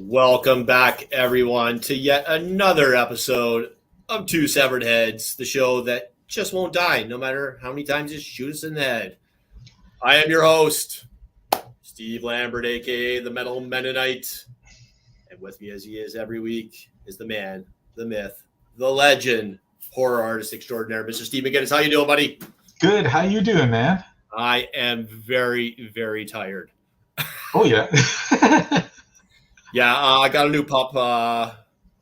Welcome back, everyone, to yet another episode of Two Severed Heads, the show that just won't die, no matter how many times you shoot us in the head. I am your host, Steve Lambert, aka the Metal Mennonite, and with me, as he is every week, is the man, the myth, the legend, horror artist extraordinaire, Mr. Steve McGinnis. How you doing, buddy? Good. How you doing, man? I am very, very tired. Oh yeah. Yeah, I got a new pup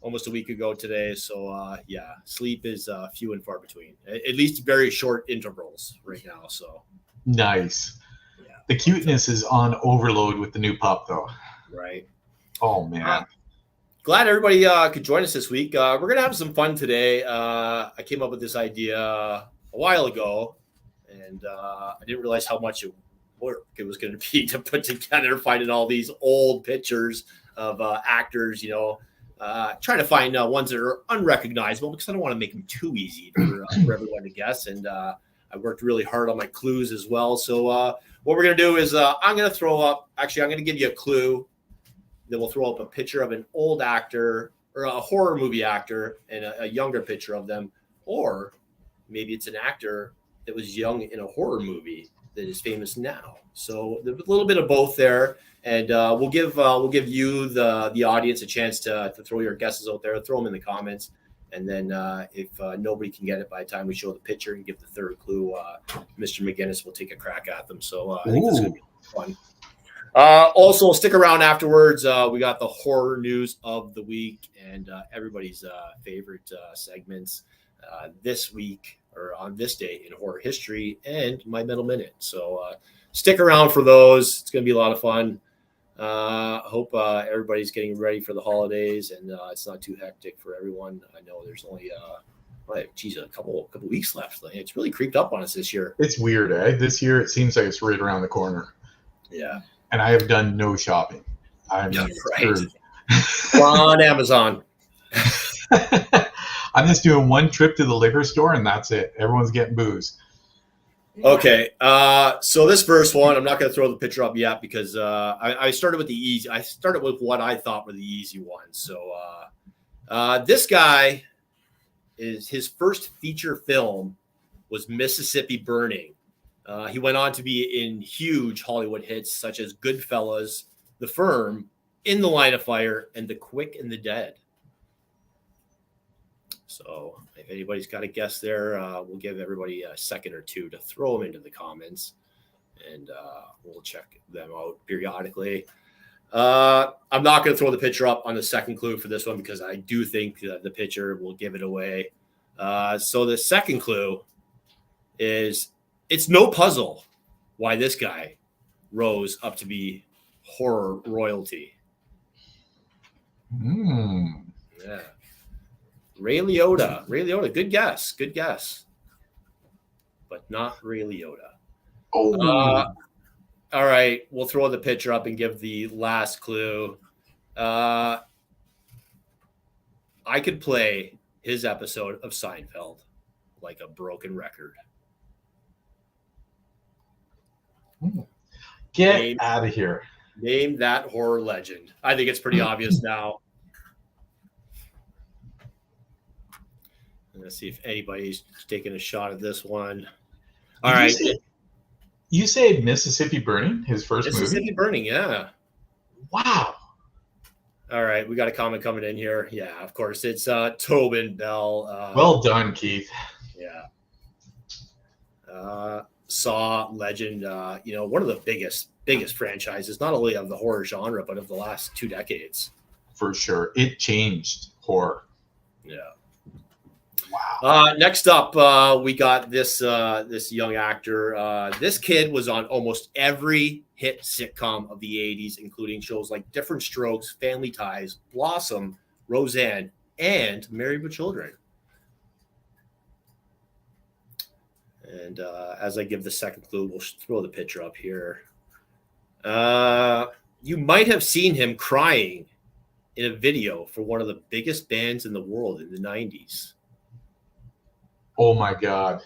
almost a week ago today. So, sleep is few and far between. At least very short intervals right now. So Nice. yeah, The cuteness is on overload with the new pup, though. right. Oh man. Glad everybody could join us this week. We're going to have some fun today. I came up with this idea a while ago, and I didn't realize how much work it was going to be to put together, finding all these old pictures of actors, trying to find ones that are unrecognizable because I don't want to make them too easy for everyone to guess. And I worked really hard on my clues as well. So what we're going to do is I'm going to give you a clue. Then we'll throw up a picture of an old actor or a horror movie actor and a younger picture of them. Or maybe it's an actor that was young in a horror movie that is famous now. So there's a little bit of both there. And we'll give you the audience a chance to throw your guesses out there, throw them in the comments, and then if nobody can get it by the time we show the picture and give the third clue, Mr. McGinnis will take a crack at them. So I think this is going to be fun. Also, stick around afterwards. We got the horror news of the week and everybody's favorite segments this week or on this day in horror history and my Metal Minute. So stick around for those. It's going to be a lot of fun. Hope everybody's getting ready for the holidays and it's not too hectic for everyone. I know there's only a couple weeks left. It's really creeped up on us this year. It's weird, eh? This year it seems like it's right around the corner. Yeah. And I have done no shopping. I'm right. On Amazon. I'm just doing one trip to the liquor store and that's it. Everyone's getting booze. Okay, so this first one, I'm not going to throw the picture up yet because I started with the easy. I started with what I thought were the easy ones. So this guy his first feature film was Mississippi Burning. He went on to be in huge Hollywood hits such as Goodfellas, The Firm, In the Line of Fire, and The Quick and the Dead. So if anybody's got a guess there, we'll give everybody a second or two to throw them into the comments, and we'll check them out periodically. I'm not going to throw the picture up on the second clue for this one because I do think that the picture will give it away. So the second clue is it's no puzzle why this guy rose up to be horror royalty. Yeah. Ray Liotta. Good guess. But not Ray Liotta. Oh. All right. We'll throw the picture up and give the last clue. I could play his episode of Seinfeld like a broken record. Get out of here. Name that horror legend. I think it's pretty obvious now. Let's see if anybody's taking a shot at this one. All right. You say Mississippi Burning, his first movie? Mississippi Burning, yeah. Wow. All right, we got a comment coming in here. Yeah, of course. It's Tobin Bell. Well done, Keith. Yeah. Saw legend, one of the biggest franchises, not only of the horror genre, but of the last 2 decades. For sure. It changed horror. Yeah. Wow. Next up, we got this young actor. This kid was on almost every hit sitcom of the 80s, including shows like Different Strokes, Family Ties, Blossom, Roseanne, and Married with Children. And as I give the second clue, we'll throw the picture up here. You might have seen him crying in a video for one of the biggest bands in the world in the 90s. Oh my God.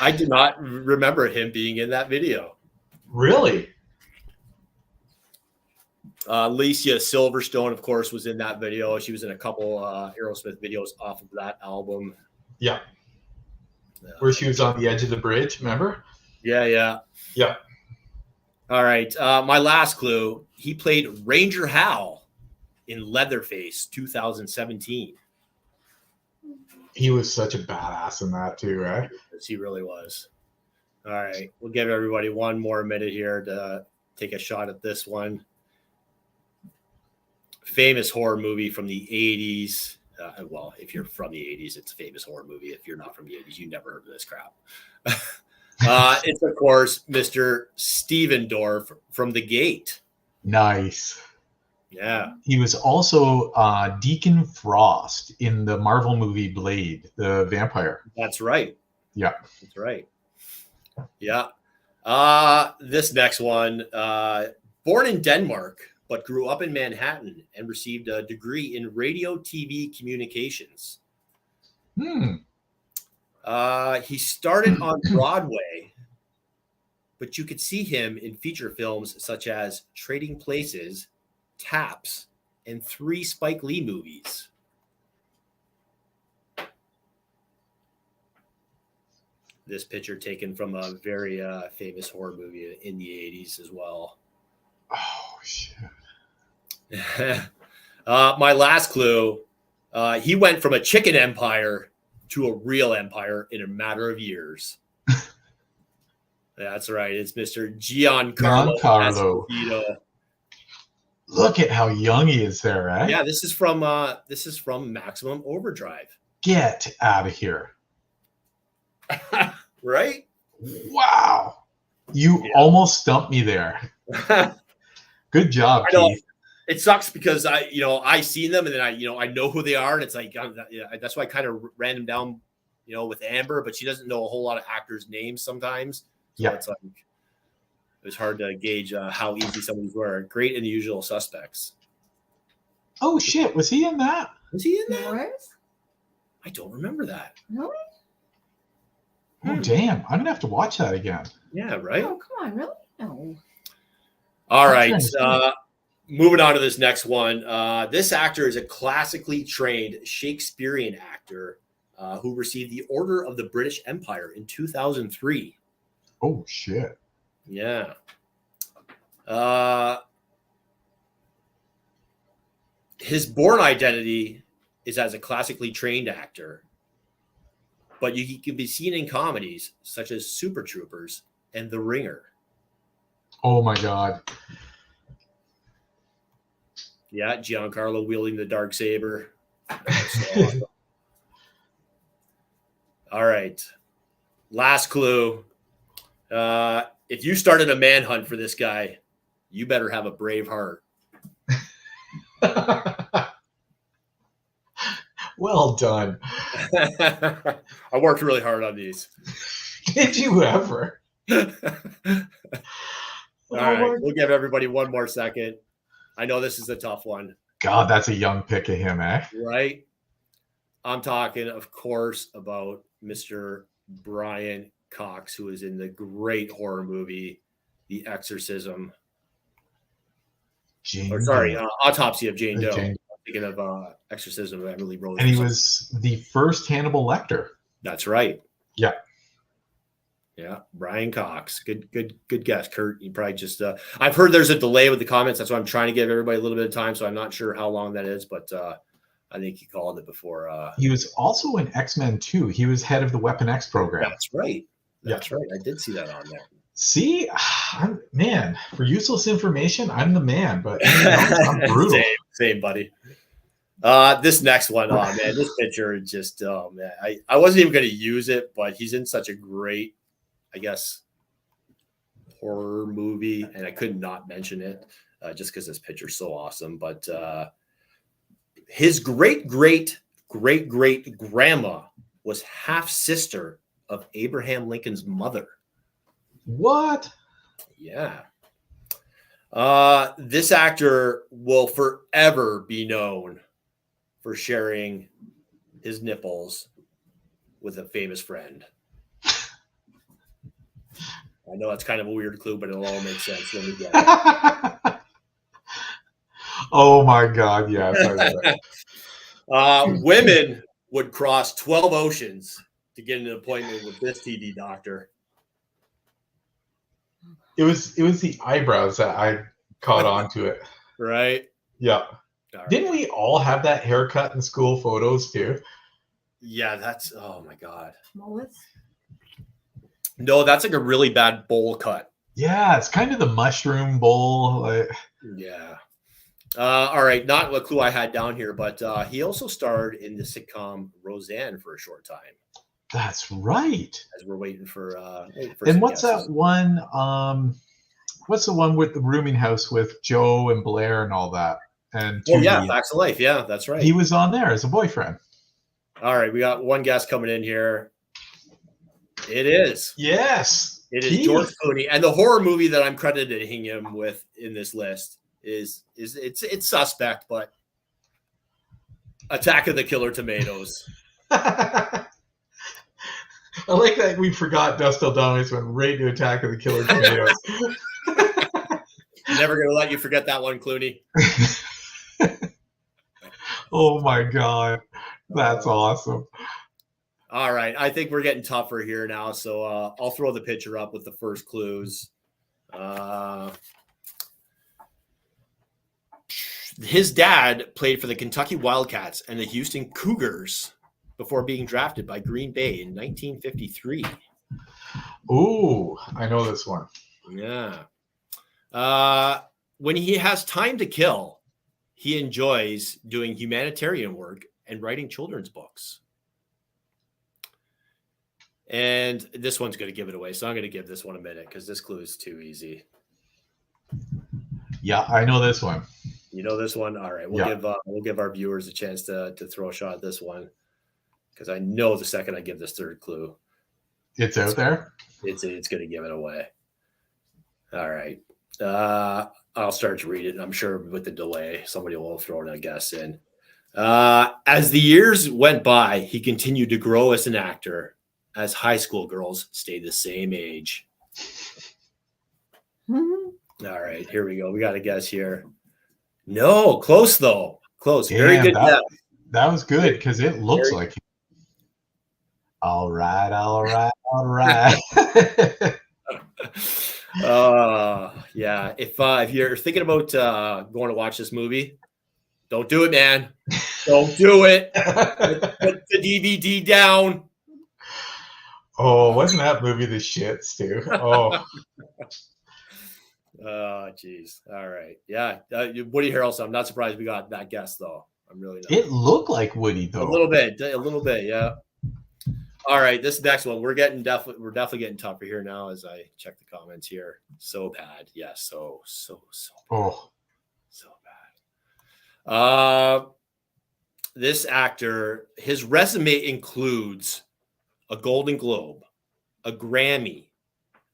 I do not remember him being in that video. Really? Alicia Silverstone, of course, was in that video. She was in a couple Aerosmith videos off of that album. Yeah. Where she was on the edge of the bridge, remember? Yeah. All right. My last clue, he played Ranger Hal in Leatherface 2017. He was such a badass in that too, right? Yes, he really was. All right. We'll give everybody one more minute here to take a shot at this one. Famous horror movie from the 80s. Well, if you're from the 80s, it's a famous horror movie. If you're not from the 80s, you never heard of this crap. It's, of course, Mr. Steven Dorff from The Gate. Nice. Yeah. He was also Deacon Frost in the Marvel movie Blade, the vampire. That's right. Yeah. That's right. Yeah. This next one, born in Denmark, but grew up in Manhattan and received a degree in radio TV communications. He started on Broadway, but you could see him in feature films such as Trading Places, Taps, and 3 Spike Lee movies. This picture taken from a very famous horror movie in the 80s as well. Oh, shit. My last clue, he went from a chicken empire to a real empire in a matter of years. That's right. It's Mr. Giancarlo Esposito. Look at how young he is there, right? Yeah, this is from Maximum Overdrive. Get out of here. Right? Wow. You almost stumped me there. Good job, Keith. It sucks because I seen them and then I know who they are, and it's like that's why I kind of ran them down, with Amber, but she doesn't know a whole lot of actors' names sometimes. So it's like it was hard to gauge how easy some of these were. Great and the Usual Suspects. Oh shit! Was he in that? Was he in that? What? I don't remember that. Really? Oh damn! I'm gonna have to watch that again. Yeah, right. Oh come on, really? No. All right. Moving on to this next one. This actor is a classically trained Shakespearean actor who received the Order of the British Empire in 2003. Oh, shit. Yeah. His born identity is as a classically trained actor, but he can be seen in comedies such as Super Troopers and The Ringer. Oh, my God. Yeah, Giancarlo wielding the Darksaber. So awesome. All right. Last clue. If you started a manhunt for this guy, you better have a brave heart. Well done. I worked really hard on these. Did you ever? All right. We'll give everybody one more second. I know this is a tough one. God, that's a young pick of him, eh? Right? I'm talking, of course, about Mr. Brian Cox, who is in the great horror movie, The Exorcism. Autopsy of Jane Doe. I'm thinking of Exorcism of Emily Rose. And he was the first Hannibal Lecter. That's right. Yeah. Yeah, Brian Cox. Good guess, Kurt. You probably just I've heard there's a delay with the comments. That's why I'm trying to give everybody a little bit of time. So I'm not sure how long that is, but I think you called it before. He was also in X-Men 2. He was head of the Weapon X program. That's right. That's right. I did see that on there. See, for useless information, I'm the man, but I'm brutal. Same, buddy. This next one, oh man, this picture just, oh man, I wasn't even going to use it, but he's in such a great, I guess, horror movie, and I could not mention it just because this picture's so awesome. But his great grandma was half sister of Abraham Lincoln's mother. What? Yeah. This actor will forever be known for sharing his nipples with a famous friend. I know that's kind of a weird clue, but it'll all make sense when we get it. Oh my God! Yes. Women would cross 12 oceans to get an appointment with this TD doctor. It was the eyebrows that I caught on to it. Right? Yeah. Right. Didn't we all have that haircut in school photos too? Yeah, that's, oh my God. Mullets? No, that's like a really bad bowl cut. Yeah, it's kind of the mushroom bowl. Like... Yeah. All right, not what clue I had down here, but he also starred in the sitcom Roseanne for a short time. That's right. As we're waiting for and what's guesses. That one? What's the one with the rooming house with Joe and Blair and all that? And oh yeah, Facts of Life. Yeah, that's right. He was on there as a boyfriend. All right, we got one guest coming in here. It is. Yes. It is George Clooney, and the horror movie that I'm crediting him with in this list is it's suspect, but Attack of the Killer Tomatoes. I like that we forgot Nostradamus went right to Attack of the Killer Tomatoes. Never gonna let you forget that one, Clooney. Oh my God, that's awesome. All right, I think we're getting tougher here now, so I'll throw the picture up with the first clues. His dad played for the Kentucky Wildcats and the Houston Cougars before being drafted by Green Bay in 1953. Ooh, I know this one. Yeah. When he has time to kill, he enjoys doing humanitarian work and writing children's books. And this one's going to give it away, so I'm going to give this one a minute because this clue is too easy. Yeah, I know this one. You know this one? All right, we'll give our viewers a chance to throw a shot at this one because I know the second I give this third clue, it's out there. It's going to give it away. All right, I'll start to read it. I'm sure with the delay, somebody will throw a guess in. As the years went by, he continued to grow as an actor. As high school girls stay the same age. Mm-hmm. All right, here we go. We got a guess here. No, close though. Close. Damn, very good. That was good because it looks like. All right. Yeah. If you're thinking about going to watch this movie, don't do it, man. Don't do it. Put the DVD down. Oh, wasn't that movie the shits too? Oh. Oh, geez. All right. Yeah. Woody Harrelson. I'm not surprised we got that guess, though. I'm really not. It looked like Woody, though. A little bit. Yeah. All right. This next one, we're definitely getting tougher here now as I check the comments here. So bad. Yeah. So Oh. So bad. This actor, his resume includes a Golden Globe, a Grammy,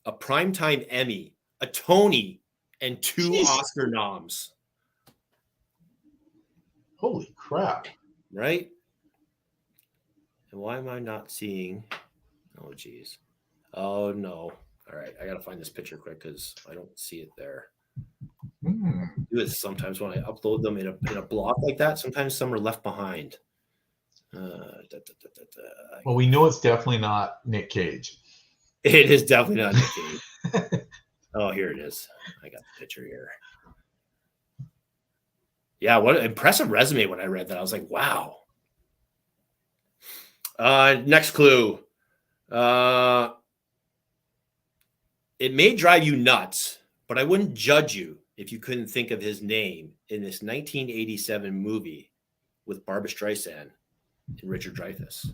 a Primetime Emmy, a Tony, and 2 Oscar noms. Holy crap. Right? And why am I not seeing? Oh, geez. Oh, no. All right. I got to find this picture quick because I don't see it there. I do this sometimes when I upload them in a block like that. Sometimes some are left behind. Well, we know it's definitely not Nick Cage. It is definitely not Nick Cage. Oh, here it is. I got the picture here. Yeah, what an impressive resume when I read that. I was like, wow. Next clue. It may drive you nuts, but I wouldn't judge you if you couldn't think of his name in this 1987 movie with Barbra Streisand and Richard Dreyfuss?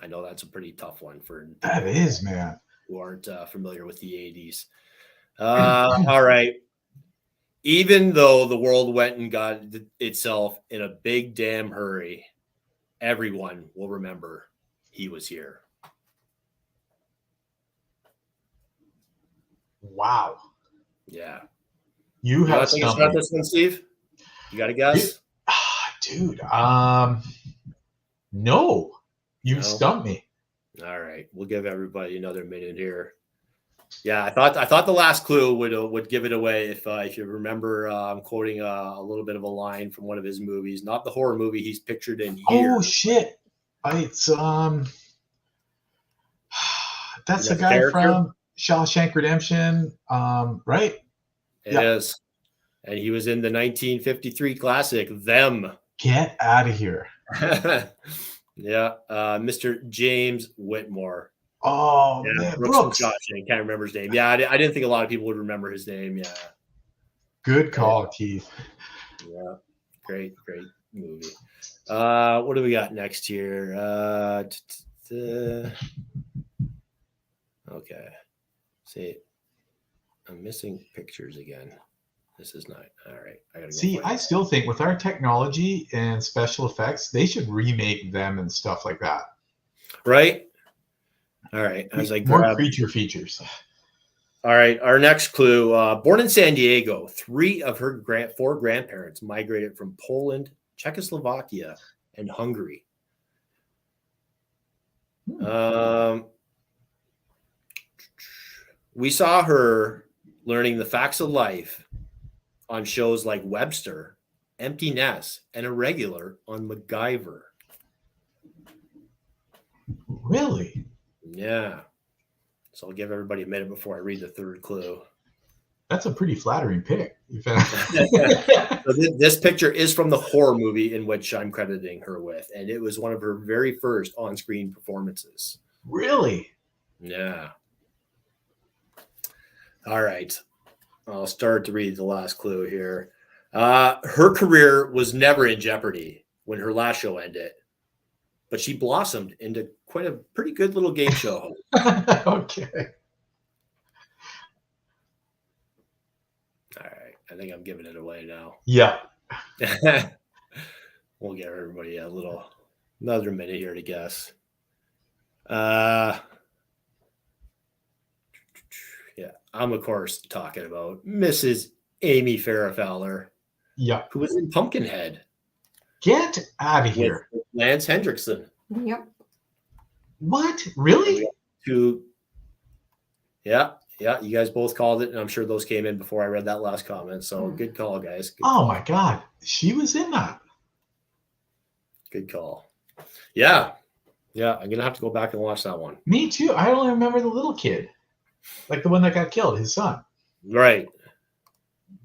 I know that's a pretty tough one for That is, man. who aren't familiar with the 80s. All right. Even though the world went and got itself in a big damn hurry, everyone will remember he was here. Wow. Yeah. You have think stumped about me. this one, Steve? You got a guess? Dude, no. You No? stumped me. All right. We'll give everybody another minute here. Yeah, I thought the last clue would give it away if you remember. I'm quoting a little bit of a line from one of his movies, not the horror movie he's pictured in here. Oh shit! It's that's the the guy character? from Shawshank Redemption, right? It is, and he was in the 1953 classic Them. Get out of here! Yeah, Mr. James Whitmore. Oh Yeah, man, Brooks. Brooks. From Shawshank. Can't remember his name. Yeah, I didn't think a lot of people would remember his name. Yeah. Good call, Keith. Yeah, great movie. What do we got next here? Okay. See, I'm missing pictures again. This is not all right. I gotta go. See, find I it. still think with our technology and special effects, they should remake them and stuff like that. Right. All right. As I More grab. creature features. All right. Our next clue. Born in San Diego, 3 of her four grandparents migrated from Poland, Czechoslovakia, and Hungary. We saw her learning the facts of life on shows like Webster, Empty Nest, and Irregular on MacGyver. Really? Yeah. So I'll give everybody a minute before I read the third clue. That's a pretty flattering pick. So this picture is from the horror movie in which I'm crediting her with, and it was one of her very first on-screen performances. Really? Yeah. All right. I'll start to read the last clue here. Her career was never in jeopardy when her last show ended, but she blossomed into quite a pretty good little game show host. Okay. All right. I think I'm giving it away now. Yeah. We'll give everybody another minute here to guess. Yeah, I'm of course talking about Mrs. Amy Farrah Fowler, Yeah. who was in Pumpkinhead Get out of here. with Lance Hendrickson. Yep. What? Really? Yeah, you guys both called it, and I'm sure those came in before I read that last comment. So good call, guys. Good Oh call. my God. She was in that. Good call. Yeah, I'm gonna have to go back and watch that one. Me too. I only remember the little kid. Like the one that got killed, his son. Right.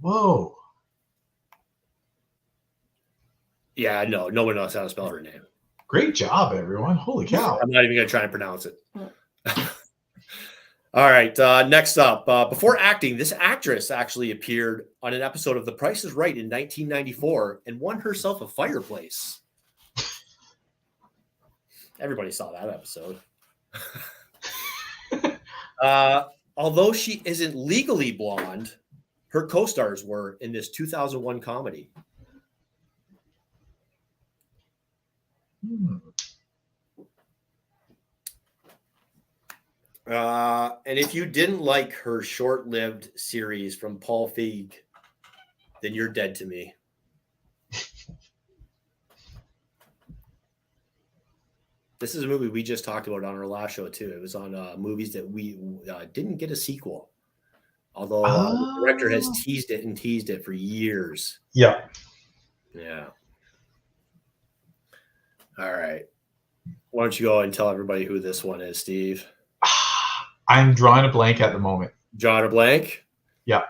Whoa. Yeah, no one knows how to spell her name. Great job, everyone. Holy cow. I'm not even gonna try and pronounce it. All right, next up. Before acting, this actress actually appeared on an episode of The Price is Right in 1994 and won herself a fireplace. Everybody saw that episode. Although she isn't legally blonde, her co-stars were in this 2001 comedy. And if you didn't like her short-lived series from Paul Feig, then you're dead to me. This is a movie we just talked about on our last show too. It was on movies that we didn't get a sequel, although the director has teased it for years. Yeah. Yeah. All right. Why don't you go and tell everybody who this one is, Steve? I'm drawing a blank at the moment. John or blank? Yeah.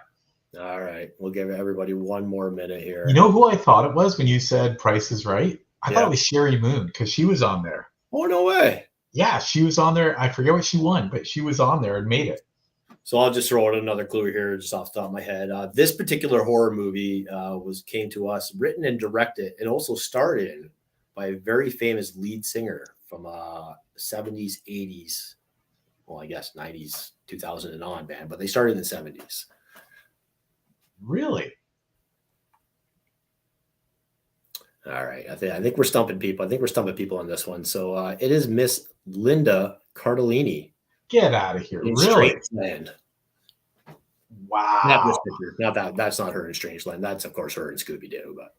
All right. We'll give everybody one more minute here. You know who I thought it was when you said Price is Right? I thought Yeah. it was Sherry Moon because she was on there. Oh, no way. Yeah, she was on there. I forget what she won, but she was on there and made it. So I'll just throw out another clue here, just off the top of my head. This particular horror movie came to us, written and directed, and also starred in by a very famous lead singer from 70s, 80s, well, I guess 90s, 2000 and on band, but they started in the 70s. Really? All right, I think we're stumping people. I think we're stumping people on this one. So it is Miss Linda Cardellini. Get out of here! In Really? Strangeland. Wow. Not this picture. Not that. That's not her in Strangeland. That's of course her in Scooby Doo. But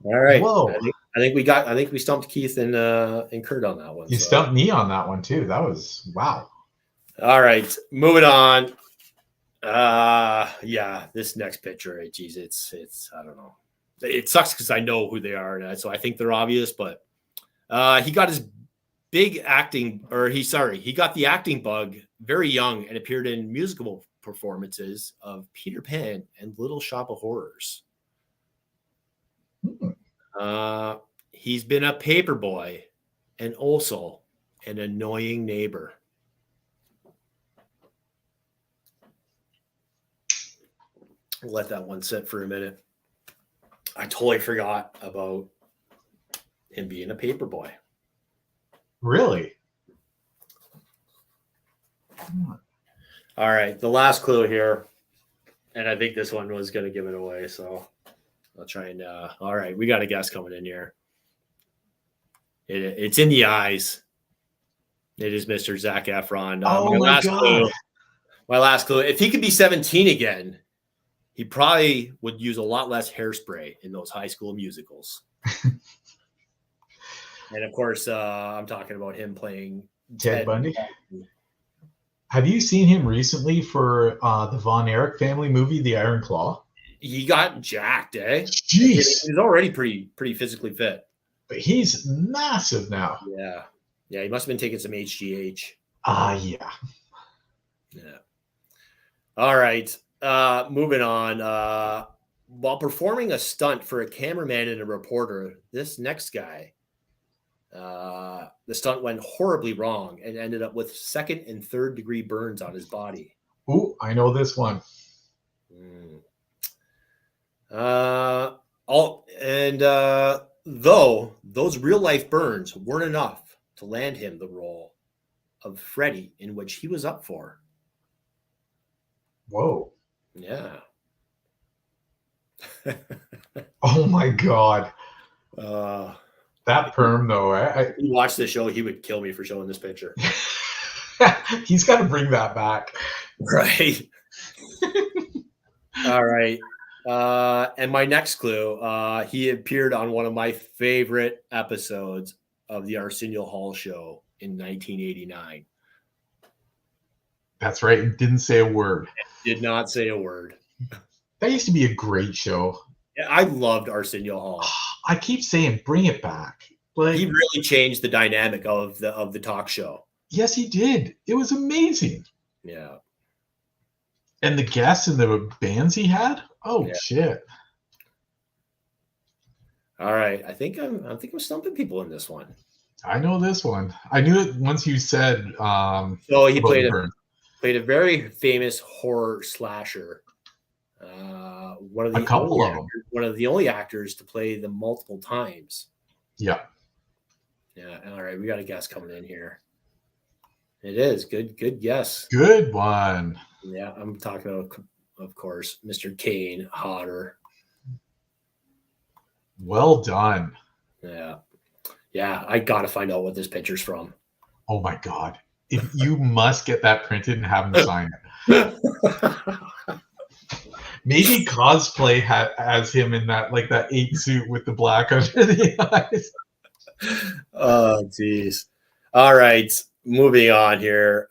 all right. Whoa. I think we got. I think we stumped Keith and Kurt on that one. You stumped me on that one too. That was wow. All right, moving on. Yeah, this next picture, geez, it's I don't know. It sucks because I know who they are, and so I think they're obvious. But he got his big acting, or he got the acting bug very young and appeared in musical performances of Peter Pan and Little Shop of Horrors. He's been a paper boy and also an annoying neighbor. Let that one sit for a minute. I totally forgot about him being a paper boy. Really? All right, the last clue here, and I think this one was going to give it away, so I'll try and. All right, we got a guess coming in here. It's in the eyes. It is Mr. Zac Efron. Oh my God. My last clue. If he could be 17 again, he probably would use a lot less hairspray in those High School Musicals. And of course, I'm talking about him playing Ted Bundy. Have you seen him recently for the Von Erich family movie, The Iron Claw? He got jacked, eh? Jeez. He's already pretty physically fit. But he's massive now. Yeah. Yeah, he must have been taking some HGH. Yeah. Yeah. All right. Moving on. While performing a stunt for a cameraman and a reporter, this next guy, the stunt went horribly wrong and ended up with 2nd and 3rd degree burns on his body. Ooh, I know this one. Though those real life burns weren't enough to land him the role of Freddy, in which he was up for. Whoa. Yeah. Oh my God. That perm though. If you watch the show, he would kill me for showing this picture. He's got to bring that back. Right. All right. And my next clue, he appeared on one of my favorite episodes of the Arsenio Hall show in 1989. That's right. It didn't say a word. Did not say a word. That used to be a great show. I loved Arsenio Hall. I keep saying, bring it back. Like, he really changed the dynamic of the talk show. Yes, he did. It was amazing. Yeah. And the guests and the bands he had. Oh yeah. Shit. All right. I think I'm stumping people in this one. I know this one. I knew it once you said. So he played a very famous horror slasher. One of the only actors to play them multiple times. Yeah. Yeah. All right, we got a guess coming in here. It is good guess. Good one. Yeah, I'm talking about, of course, Mr. Kane Hodder. Well done. Yeah. Yeah, I got to find out what this picture's from. Oh my God. If you must get that printed and have him sign it. Maybe cosplay has him in that 8 suit with the black under the eyes. Oh, geez. All right, moving on here.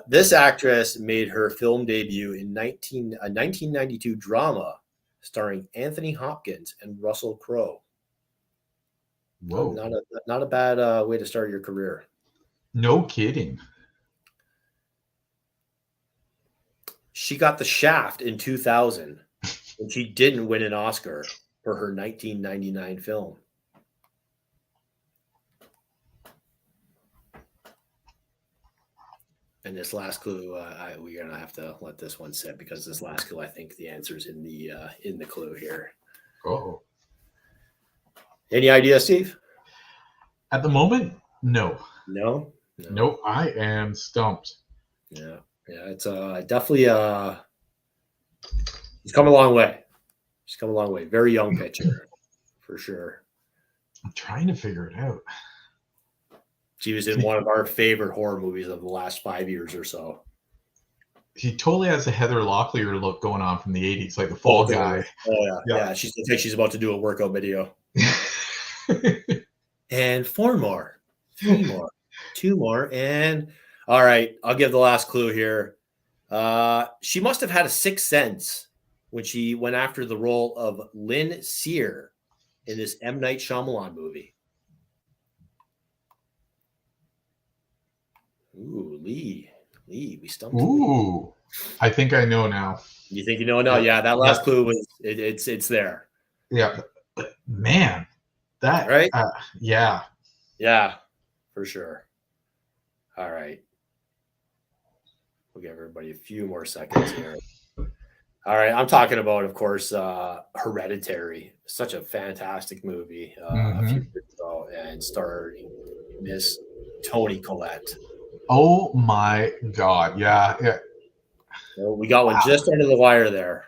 This actress made her film debut in a 1992 drama starring Anthony Hopkins and Russell Crowe. Whoa. Not a bad way to start your career. No kidding. She got the Shaft in 2000, and she didn't win an Oscar for her 1999 film. And this last clue, we're gonna have to let this one sit because this last clue, I think the answer is in the clue here. Oh. Any idea, Steve? At the moment, no. No. Nope. I am stumped. Yeah. It's definitely he's come a long way. He's come a long way. Very young pitcher, for sure. I'm trying to figure it out. She was in one of our favorite horror movies of the last 5 years or so. He totally has a Heather Locklear look going on from the 80s, like the Fall Guy. Oh yeah. She looks like she's about to do a workout video. And 4 more, 3 more, 2 more, and all right. I'll give the last clue here. She must have had a sixth sense when she went after the role of Lynn Sear in this M. Night Shyamalan movie. Ooh, Lee, we stumped. Ooh, I think I know now. You think you know now? Yeah, that last clue was it's there. Yeah, but man, that right? Yeah, for sure. All right, we'll give everybody a few more seconds here. All right, I'm talking about, of course, Hereditary. Such a fantastic movie a few years ago, and starring Miss Toni Collette. Oh my God! Yeah. So we got one just under the wire there.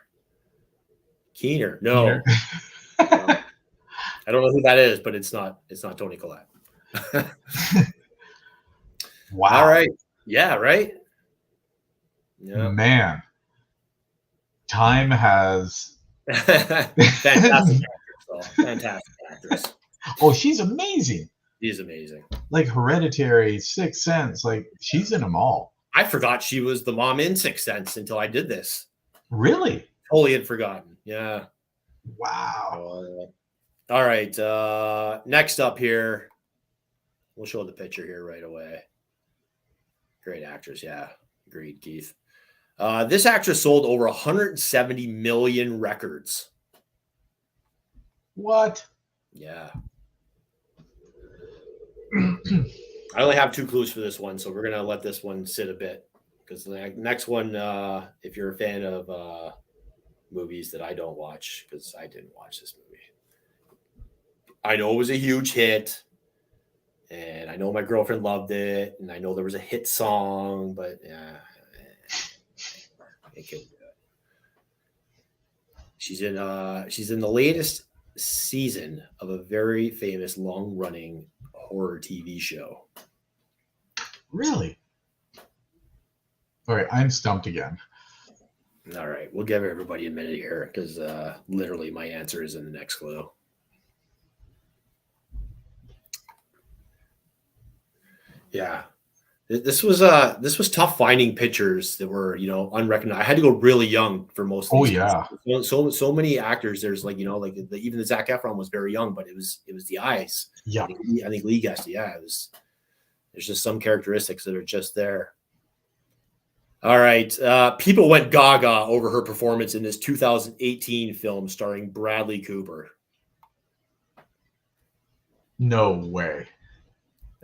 Keener, no. I don't know who that is, but it's not Toni Collette. Wow! All right, yeah, right. Yeah, man. Time has fantastic actress, though. Fantastic actress. Oh, she's amazing. She's amazing. Like Hereditary, Sixth Sense, like she's in them all. I forgot she was the mom in Sixth Sense until I did this. Really? Totally had forgotten. Yeah. Wow. All right. Next up here, we'll show the picture here right away. Great actress. Yeah. Agreed, Keith. This actress sold over 170 million records. What? Yeah. I only have 2 clues for this one, so we're going to let this one sit a bit because the next one, if you're a fan of movies that I don't watch, because I didn't watch this movie. I know it was a huge hit, and I know my girlfriend loved it, and I know there was a hit song, but I can't do it. She's in the latest season of a very famous long-running horror TV show. Really? All right, I'm stumped again. All right, we'll give everybody a minute here because literally my answer is in the next clue. Yeah, this was tough finding pictures that were unrecognized. I had to go really young for most. Of these so many actors. There's even the Zac Efron was very young, but it was the eyes. Yeah, I think Lee guessed. Yeah, there's just some characteristics that are just there. All right, people went gaga over her performance in this 2018 film starring Bradley Cooper. No way.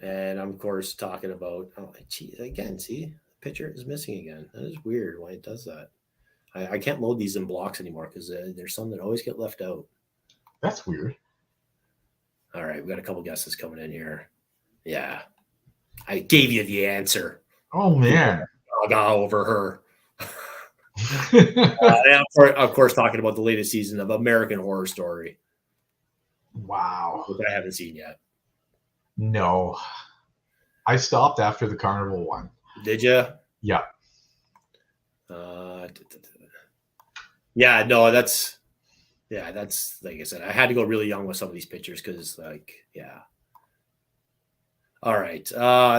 And I'm, of course, talking about, see, the picture is missing again. That is weird why it does that. I can't load these in blocks anymore because there's some that always get left out. That's weird. All right, we got a couple guesses coming in here. Yeah, I gave you the answer. Oh, man. Gaga over her. And of course, talking about the latest season of American Horror Story. Wow. Which I haven't seen yet. No. I stopped after the carnival one. Did you? Yeah. Yeah, no, that's like I said, I had to go really young with some of these pictures because All right.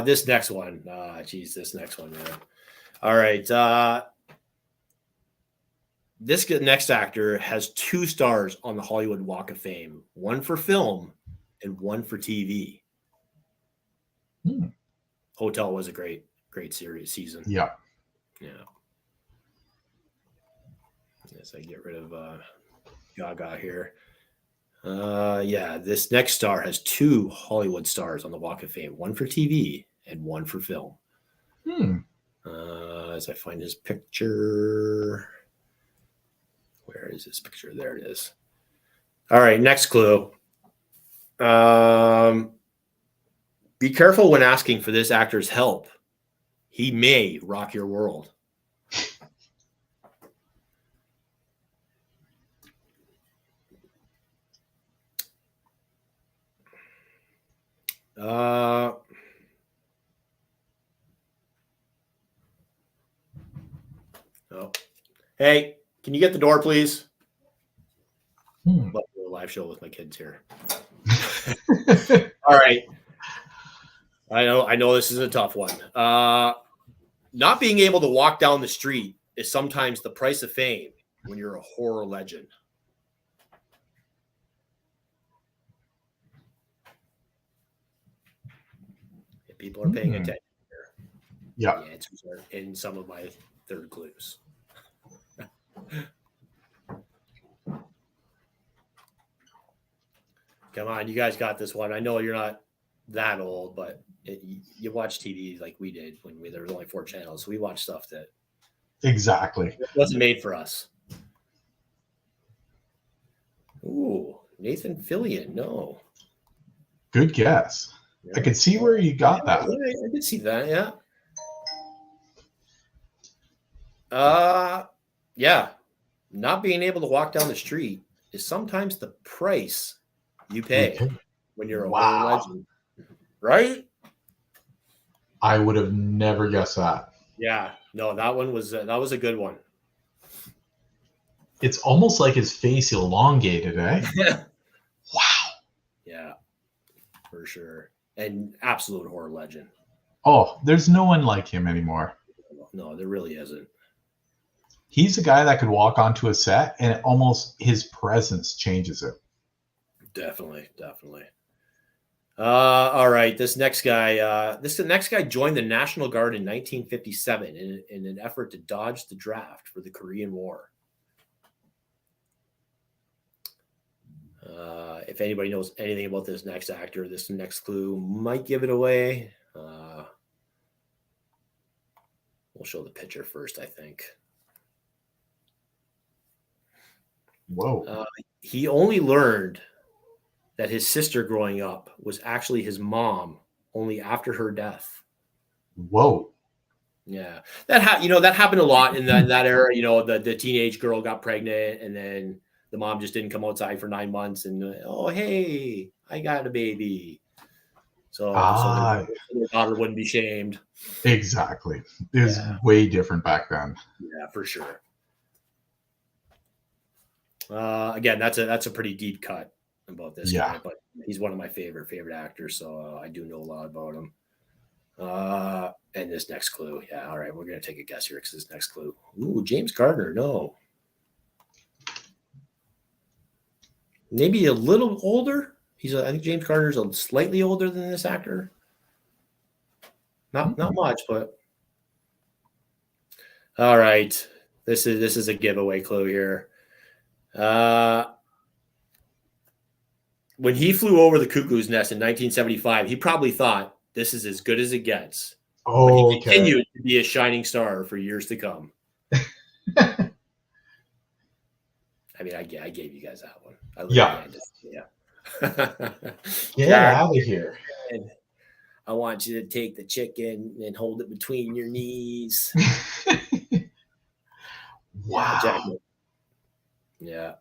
This next one. This next one, man. All right. This next actor has 2 stars on the Hollywood Walk of Fame, one for film and one for TV. Hotel was a great season. Yeah. Yes, I get rid of Gaga here. This next star has 2 Hollywood stars on the Walk of Fame, one for TV and one for film. As I find his picture. Where is his picture? There it is. All right, next clue. Be careful when asking for this actor's help. He may rock your world. Oh. Hey, can you get the door, please? Love to do a live show with my kids here. All right. I know this is a tough one. Not being able to walk down the street is sometimes the price of fame when you're a horror legend. If people are paying attention here. Yeah. The answers are in some of my third clues. Come on, you guys got this one. I know you're not that old, but you watch TV like we did when there was only 4 channels. So we watched stuff that Exactly wasn't made for us. Ooh, Nathan Fillion. No. Good guess. Yeah. I can see where you got that. Yeah, I could see that. Yeah. Not being able to walk down the street is sometimes the price you pay when you're a horror legend. Right? I would have never guessed that. Yeah. No, that was a good one. It's almost like his face elongated, eh? Wow. Yeah, for sure. And absolute horror legend. Oh, there's no one like him anymore. No, there really isn't. He's a guy that could walk onto a set and almost his presence changes it. Definitely. All right, this next guy joined the National Guard in 1957 in an effort to dodge the draft for the Korean War. If anybody knows anything about this next actor, this next clue might give it away. We'll show the picture first, I think. Whoa. He only learned that his sister growing up was actually his mom only after her death. Whoa. Yeah. That happened a lot in that era. The teenage girl got pregnant and then the mom just didn't come outside for 9 months and, oh, hey, I got a baby. So the daughter wouldn't be shamed. Exactly. It was way different back then. Yeah, for sure. Again, that's a pretty deep cut about this guy, but he's one of my favorite actors, so I do know a lot about him. And this next clue, all right, we're gonna take a guess here because this next clue. Ooh, James Garner, no. Maybe a little older. I think James Garner's slightly older than this actor. Not much, but all right. This is a giveaway clue here. When he flew over the cuckoo's nest in 1975, he probably thought this is as good as it gets. Oh, but he continued to be a shining star for years to come. I mean, I gave you guys that one. Yeah. Get out of here. I want you to take the chicken and hold it between your knees. Wow. Yeah,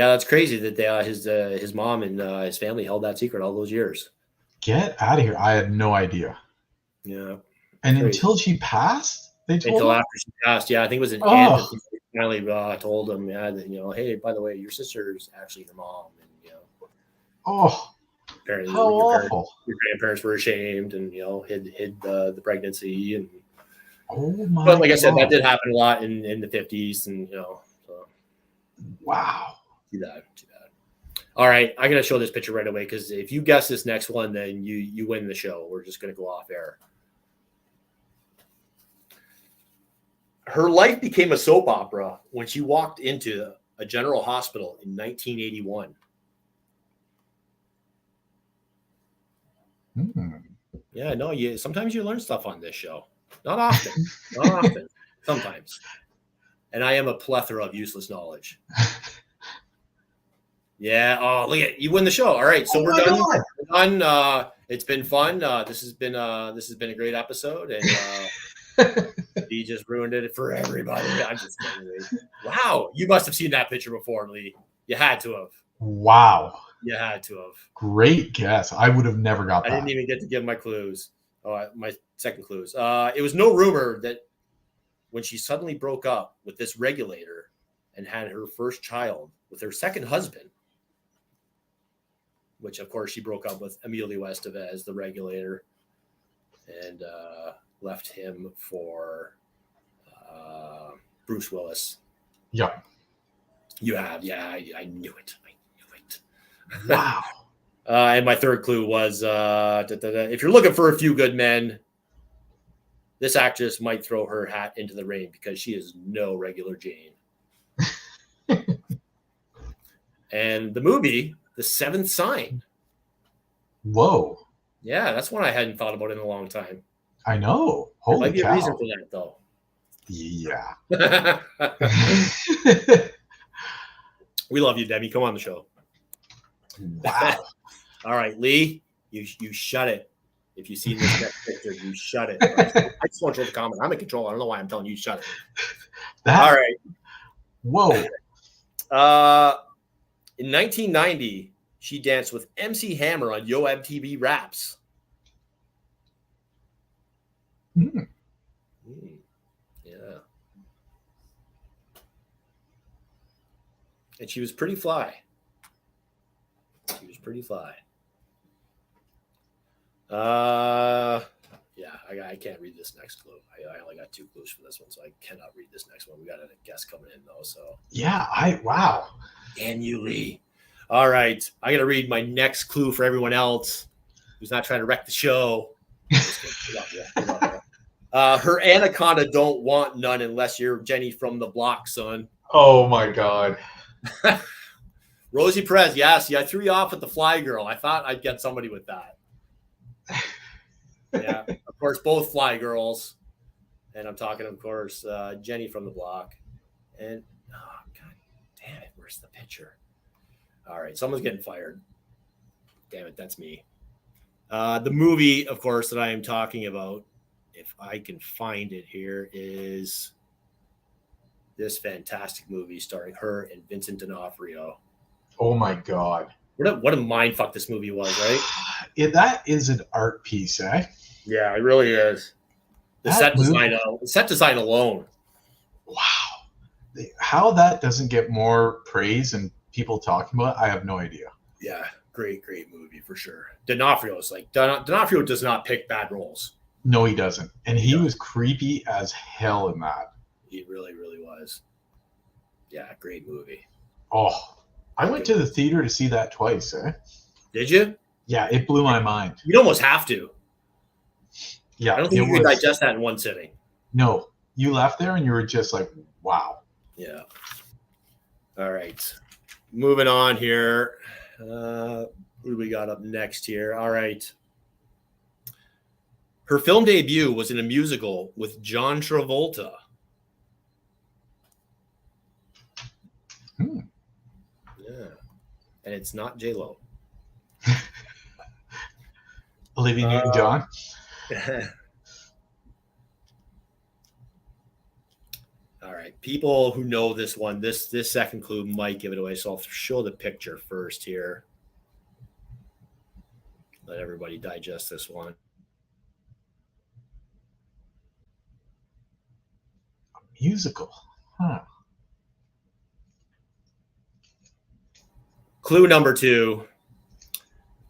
that's crazy that his mom and his family held that secret all those years. Get out of here. I had no idea. Yeah. And crazy. Until she passed? Until after she passed, I think it was an aunt that finally told him, that, hey, by the way, your sister's actually your mom. And, apparently how awful. Your grandparents were ashamed and, hid the pregnancy. And But like I said, that did happen a lot in the 50s. And, so. Wow. Too bad. All right, I'm going to show this picture right away because if you guess this next one, then you win the show. We're just going to go off air. Her life became a soap opera when she walked into a general hospital in 1981. Yeah, no, sometimes you learn stuff on this show. Not often. Not often. Sometimes. And I am a plethora of useless knowledge. Yeah. Oh, look at you win the show. All right. So we're done. God. We're done. It's been fun. This has been a great episode, and he just ruined it for everybody. I'm just kidding. Wow, you must have seen that picture before, Lee. You had to have. Wow. You had to have. Great guess. I would have never got that. I didn't even get to give my clues. Oh, my second clues. It was no rumor that when she suddenly broke up with this regulator and had her first child with her second husband, which of course she broke up with Emilio Estevez, the regulator, and left him for Bruce Willis. Yeah. You have, yeah, I knew it. Wow. And my third clue was if you're looking for a few good men, this actress might throw her hat into the ring because she is no regular Jane. And the movie, The Seventh Sign. Whoa. Yeah, that's one I hadn't thought about in a long time. I know. There Holy might be cow. a reason for that, though. Yeah. We love you, Debbie. Come on the show. Wow. All right, Lee, you shut it. If you see this next picture, you shut it. I just want you to comment. I'm in control. I don't know why I'm telling you shut it. All right. Whoa. In 1990, she danced with MC Hammer on Yo MTV Raps. Mm. Yeah. And she was pretty fly. Yeah, I can't read this next clue. I only got 2 clues for this one, so I cannot read this next one. We got a guest coming in though, so Yeah, wow. Damn you, Lee. All right, I got to read my next clue for everyone else who's not trying to wreck the show. Her anaconda don't want none unless you're Jenny from the block, son. Oh my God. Rosie Perez, yes. Yeah, I threw you off with the Fly Girl. I thought I'd get somebody with that. Yeah, of course, both Fly Girls. And I'm talking, of course, Jenny from the block. And, oh, God damn it, where's the picture? All right, someone's getting fired. Damn it, that's me. The movie, of course, that I am talking about, if I can find it here, is this fantastic movie starring her and Vincent D'Onofrio. Oh my God. What a mind fuck this movie was, right? That is an art piece, eh? Yeah, it really is. The set design alone. Wow. How that doesn't get more praise and people talking about it, I have no idea. Yeah, great movie for sure. D'Onofrio does not pick bad roles. No, he doesn't. And he was creepy as hell in that. He really, really was. Yeah, great movie. Oh, I went to the theater to see that twice, eh? Did you? Yeah, it blew my mind. You'd almost have to. Yeah. I don't think you could digest that in one sitting. No, you left there and you were just like, wow. Yeah. All right. Moving on here. Who do we got up next here? All right. Her film debut was in a musical with John Travolta. Yeah. And it's not J-Lo. Olivia Newton-John. All right. People who know this one, this second clue might give it away. So I'll show the picture first here. Let everybody digest this one. A musical. Huh. Clue number 2.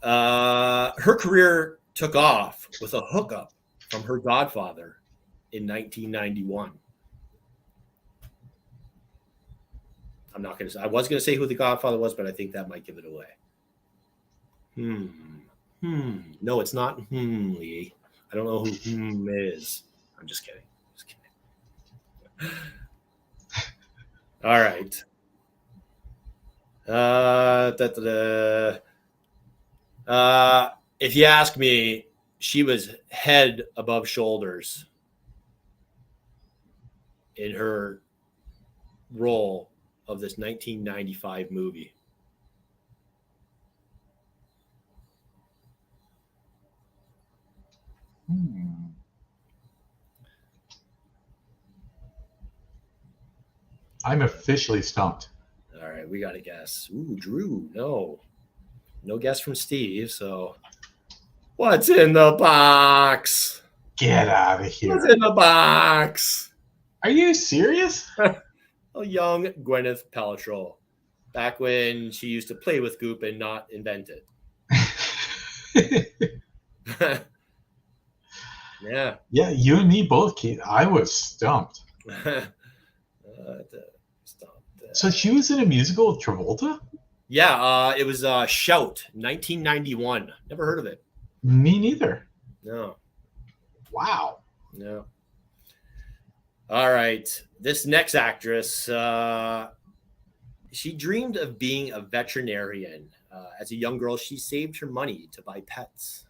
Her career took off with a hookup from her godfather in 1991. I'm not going to say. I was going to say who the godfather was, but I think that might give it away. No, it's not. Lee. I don't know who is. I'm just kidding. All right. If you ask me, she was head above shoulders in her role of this 1995 movie. I'm officially stumped. All right, we got to guess. Ooh, Drew, no guess from Steve. So, what's in the box? Get out of here. What's in the box? Are you serious? A young Gwyneth Paltrow, back when she used to play with goop and not invent it. Yeah. Yeah, you and me both, Keith. I was stumped. So she was in a musical with Travolta? Yeah, it was Shout, 1991. Never heard of it. Me neither. No. Wow. No. All right. This next actress, she dreamed of being a veterinarian. As a young girl, she saved her money to buy pets.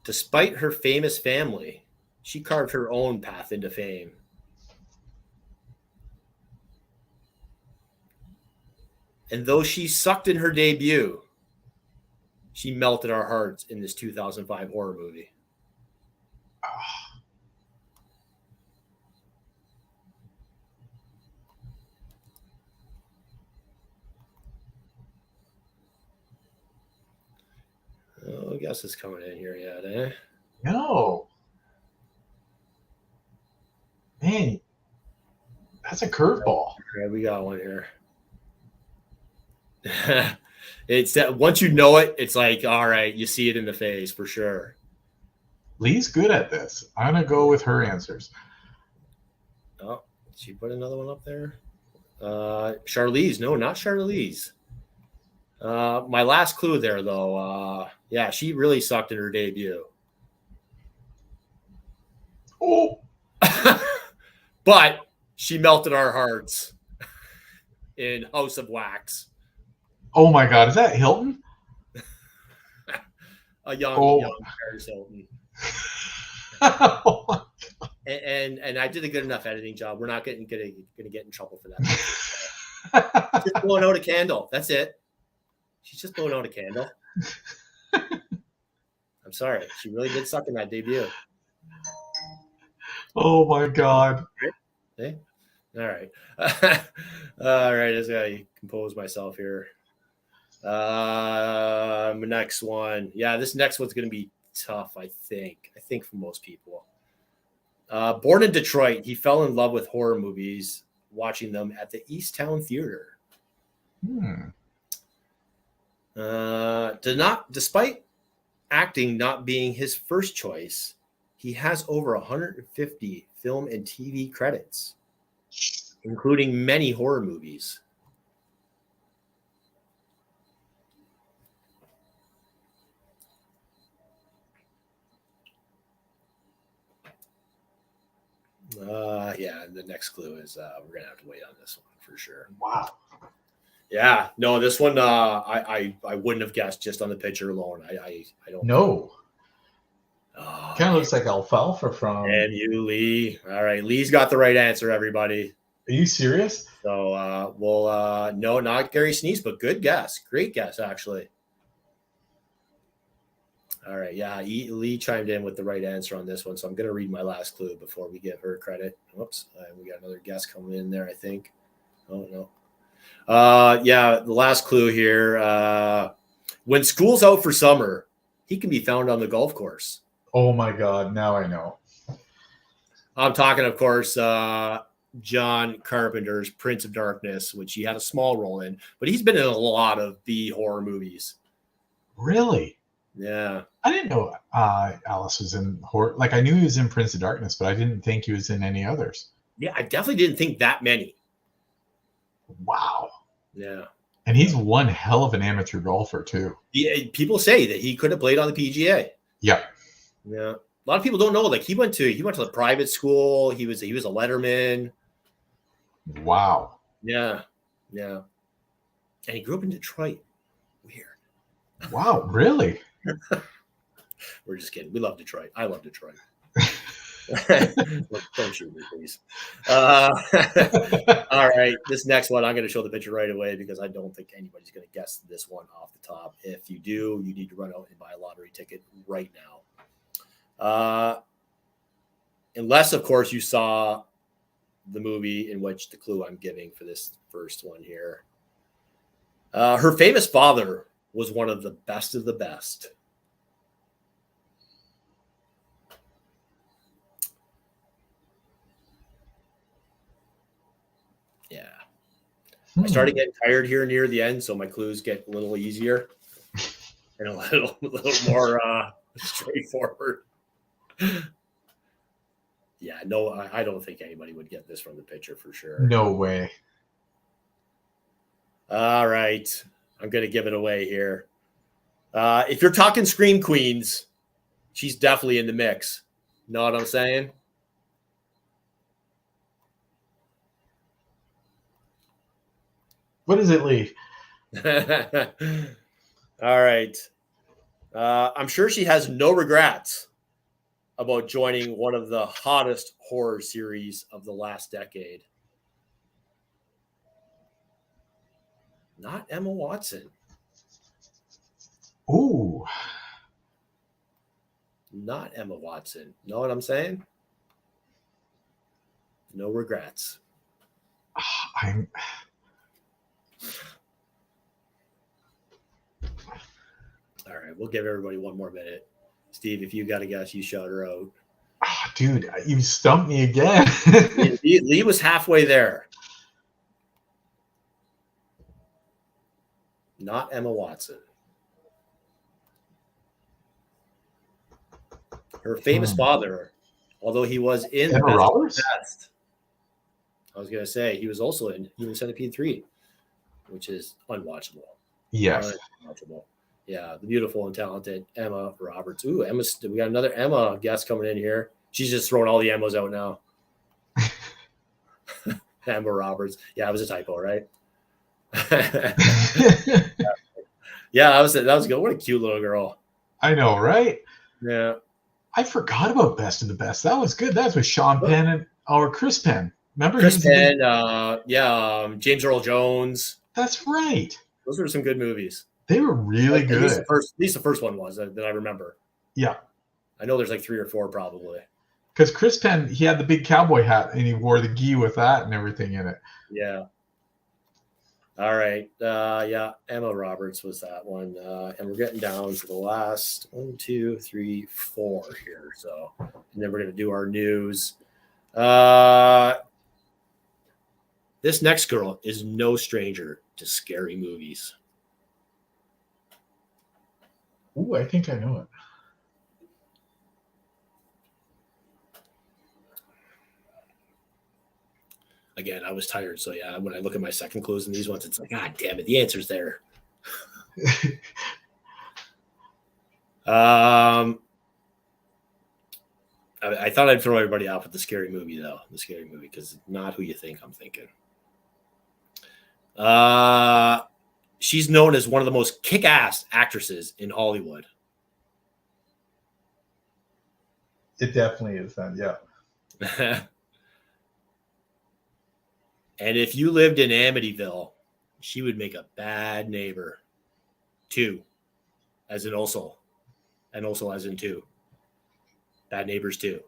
Despite her famous family, she carved her own path into fame. And though she sucked in her debut, she melted our hearts in this 2005 horror movie. Oh, I guess it's coming in here yet, eh? No. Man, that's a curveball. All right, we got one here. It's that once you know it, it's like, all right, you see it in the face for sure. Lee's good at this. I'm going to go with her answers. Oh, did she put another one up there? Charlize. No, not Charlize. My last clue there, though. Yeah, she really sucked in her debut. Oh. But she melted our hearts in House of Wax. Oh my God, is that Hilton? A young Paris Hilton. and I did a good enough editing job. We're not gonna get in trouble for that. Just blowing out a candle. That's it. She's just blowing out a candle. I'm sorry. She really did suck in that debut. Oh my God. Hey? All right. All right. I just gotta compose myself here. Next one. Yeah, this next one's gonna be tough, I think for most people. Born in Detroit, he fell in love with horror movies, watching them at the Easttown Theater. Despite acting not being his first choice, he has over 150 film and TV credits, including many horror movies. Yeah, the next clue is we're gonna have to wait on this one for sure. Wow. Yeah, no, this one I wouldn't have guessed just on the picture alone. I don't know. Kind of looks like alfalfa from. And you, Lee. All right, Lee's got the right answer. Everybody. Are you serious? So no, not Gary Sinise, but good guess. Great guess, actually. All right, yeah, Lee chimed in with the right answer on this one, so I'm going to read my last clue before we give her credit. Whoops, we got another guess coming in there, I think. Oh, no. Yeah, the last clue here. When school's out for summer, he can be found on the golf course. Oh, my God, now I know. I'm talking, of course, John Carpenter's Prince of Darkness, which he had a small role in, but he's been in a lot of B horror movies. Really? Yeah. I didn't know Alice was in horror. Like, I knew he was in Prince of Darkness, but I didn't think he was in any others. Yeah, I definitely didn't think that many. Wow. Yeah. And he's one hell of an amateur golfer, too. Yeah, people say that he could have played on the PGA. Yeah. Yeah. A lot of people don't know. Like, he went to the private school. He was a letterman. Wow. Yeah. And he grew up in Detroit. Weird. Wow. Really? We're just kidding. We love Detroit. I love Detroit. Don't shoot me, please. All right. This next one, I'm going to show the picture right away because I don't think anybody's going to guess this one off the top. If you do, you need to run out and buy a lottery ticket right now. Unless, of course, you saw the movie in which the clue I'm giving for this first one here. Her famous father was one of the best of the best. Yeah. I started getting tired here near the end, so my clues get a little easier and a little more straightforward. Yeah, no, I don't think anybody would get this from the picture for sure. No way. All right. I'm going to give it away here. If you're talking Scream Queens, she's definitely in the mix. Know what I'm saying? What is it, Lee? All right. I'm sure she has no regrets about joining one of the hottest horror series of the last decade. Not Emma Watson. Ooh. Not Emma Watson. Know what I'm saying? No regrets. I'm. All right, we'll give everybody one more minute. Steve, if you got a guess, you shout her out. Oh, dude, you stumped me again. Lee was halfway there. Not Emma Watson. Her famous father, although he was in Emma Roberts? Best, I was going to say he was also in Human Centipede 3, which is unwatchable. Yes. Unwatchable. Yeah, the beautiful and talented Emma Roberts. Ooh, we got another Emma guest coming in here. She's just throwing all the Emmas out now. Emma Roberts. Yeah, it was a typo, right? Yeah, that was good. What a cute little girl. I know, right? Yeah. I forgot about Best of the Best. That was good. That was with Sean Penn or Chris Penn. Remember? Chris Penn, James Earl Jones. That's right. Those were some good movies. They were really good. At least the first one was that I remember. Yeah. I know there's like 3 or 4 probably. Because Chris Penn, he had the big cowboy hat and he wore the gi with that and everything in it. Yeah. All right. Emma Roberts was that one. And we're getting down to the last 1, 2, 3, 4 here. So, and then we're going to do our news. This next girl is no stranger to scary movies. Ooh, I think I know it. Again, I was tired. So, yeah, when I look at my second clues in these ones, it's like, God damn it, the answer's there. I thought I'd throw everybody off with the scary movie, though. The scary movie, because it's not who you think I'm thinking. She's known as one of the most kick-ass actresses in Hollywood. It definitely is then, yeah. And if you lived in Amityville, she would make a bad neighbor. 2, as in also. And also as in 2. Bad Neighbors 2.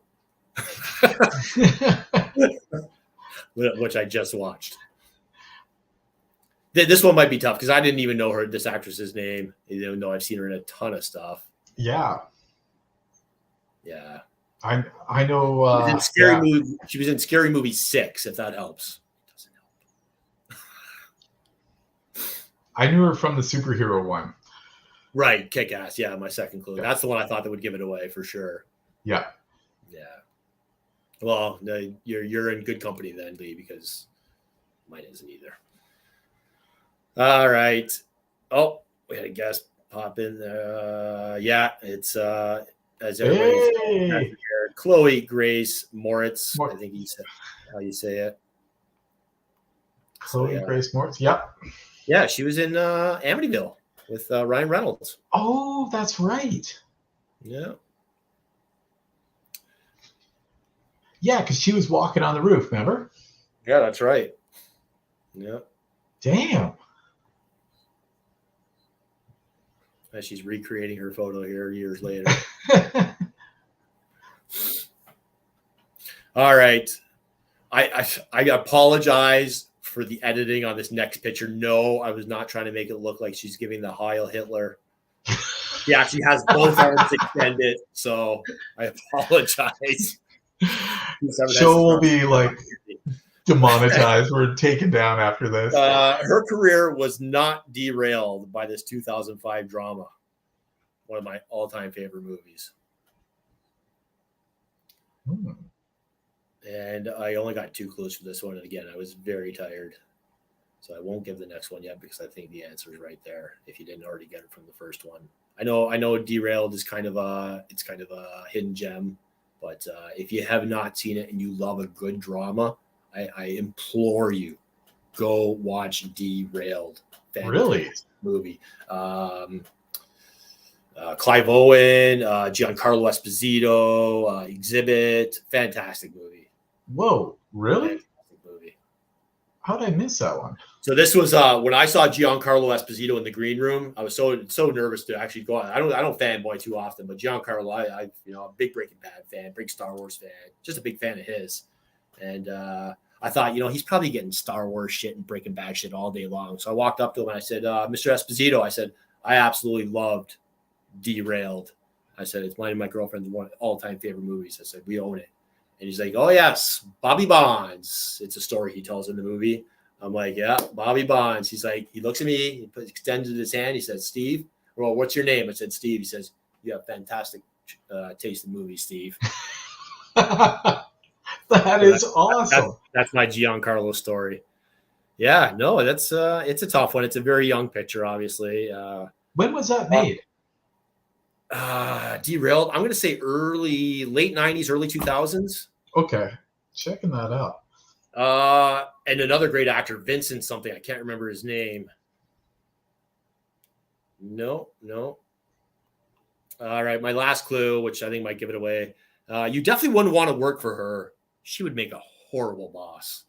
Which I just watched. This one might be tough because I didn't even know this actress's name, even though I've seen her in a ton of stuff. Yeah. Yeah. I know. She was in Scary Movie 6, if that helps. Doesn't help. I knew her from the superhero one. Right, Kick-Ass. Yeah, my second clue. Yeah. That's the one I thought that would give it away for sure. Yeah. Yeah. Well, no, you're in good company then, Lee, because mine isn't either. All right. Oh, we had a guest pop in there. Yeah, it's as everybody's here, Chloe Grace Moritz. I think he said how you say it. Chloe yeah. Grace Moretz. Yep. Yeah, she was in Amityville with Ryan Reynolds. Oh, that's right. Yeah. Yeah, because she was walking on the roof, remember? Yeah, that's right. Yeah. Damn. And she's recreating her photo here years later. All right. I apologize for the editing on this next picture. No, I was not trying to make it look like she's giving the Heil Hitler. She actually has both arms extended, so I apologize. Show will be like demonetized. We're taken down after this. Her career was not derailed by this 2005 drama. One of my all-time favorite movies. And I only got 2 clues for this one. And again, I was very tired. So I won't give the next one yet because I think the answer is right there if you didn't already get it from the first one. I know Derailed is kind of a hidden gem, but if you have not seen it and you love a good drama, I implore you, go watch Derailed. Fantastic Really? movie. Clive Owen, Giancarlo Esposito, Exhibit, fantastic movie. Whoa, really? Fantastic movie. How did I miss that one? So this was when I saw Giancarlo Esposito in the green room. I was so nervous to actually go out. I don't fanboy too often, but Giancarlo, I a big Breaking Bad fan, big Star Wars fan, just a big fan of his. And I thought, he's probably getting Star Wars shit and Breaking Bad shit all day long. So I walked up to him and I said, Mr. Esposito, I said, I absolutely loved Derailed. I said, it's one of my girlfriend's all-time favorite movies. I said, we own it. And he's like, oh, yes, Bobby Bonds. It's a story he tells in the movie. I'm like, yeah, Bobby Bonds. He's like, he looks at me, he extended his hand. He says, Steve. Well, what's your name? I said, Steve. He says, you have fantastic taste in movies, Steve. That is awesome. That's my Giancarlo story. Yeah, no, it's a tough one. It's a very young picture, obviously. When was that made? Derailed. I'm going to say late 90s, early 2000s. Okay, checking that out. And another great actor, Vincent something. I can't remember his name. No. All right, my last clue, which I think might give it away. You definitely wouldn't want to work for her. She would make a horrible boss.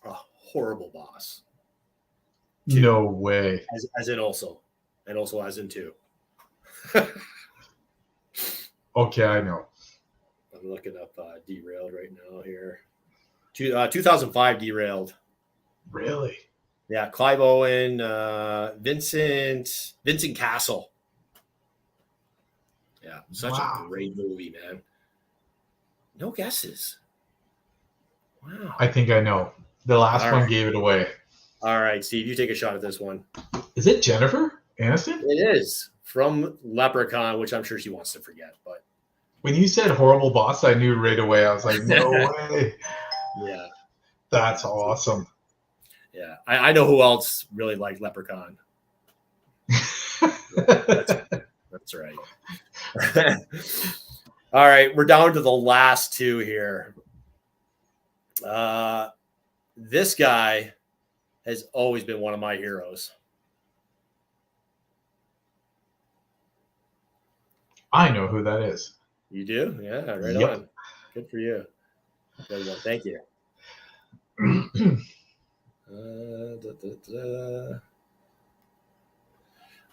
A horrible boss. No way. As in also. And also as in two. Okay, I know. I'm looking up Derailed right now here. 2005 Derailed. Really? Yeah, Clive Owen, Vincent Castle. Yeah, such a great movie, man. No guesses. Wow. I think I know. The last All one right. gave it away. All right, Steve, you take a shot at this one. Is it Jennifer Aniston? It is from Leprechaun, which I'm sure she wants to forget, but When you said horrible boss, I knew right away. I was like, no way. yeah. That's awesome. Yeah. I know who else really liked Leprechaun. That's right. All right, we're down to the last two here. This guy has always been one of my heroes. I know who that is. You do? Yeah, right Yep. on. Good for you. Good one. Thank you.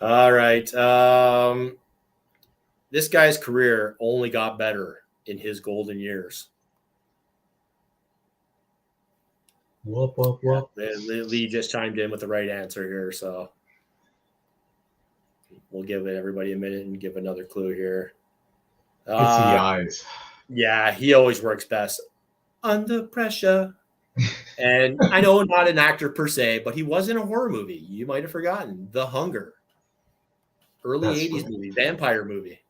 All right. This guy's career only got better in his golden years. Whoop, whoop, whoop. Lee just chimed in with the right answer here, so we'll give everybody a minute and give another clue here. It's the eyes. Yeah, he always works best under pressure. And I know not an actor per se, but he was in a horror movie. You might have forgotten The Hunger. Early That's 80s right. movie, vampire movie.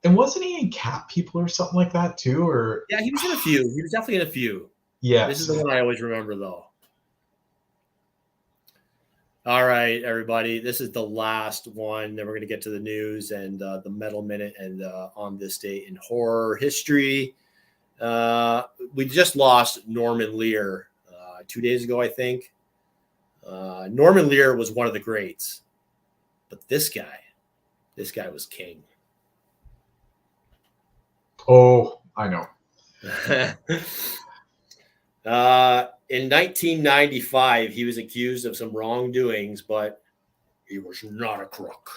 And wasn't he in Cat People or something like that too? Or Yeah, he was in a few. He was definitely in a few. yeah, This is the one I always remember, though. All right, everybody. This is the last one. Then we're going to get to the news and the Metal Minute and on this day in horror history. We just lost Norman Lear 2 days ago, I think. Norman Lear was one of the greats, but this guy was king. Oh, I know. In 1995, he was accused of some wrongdoings, but he was not a crook.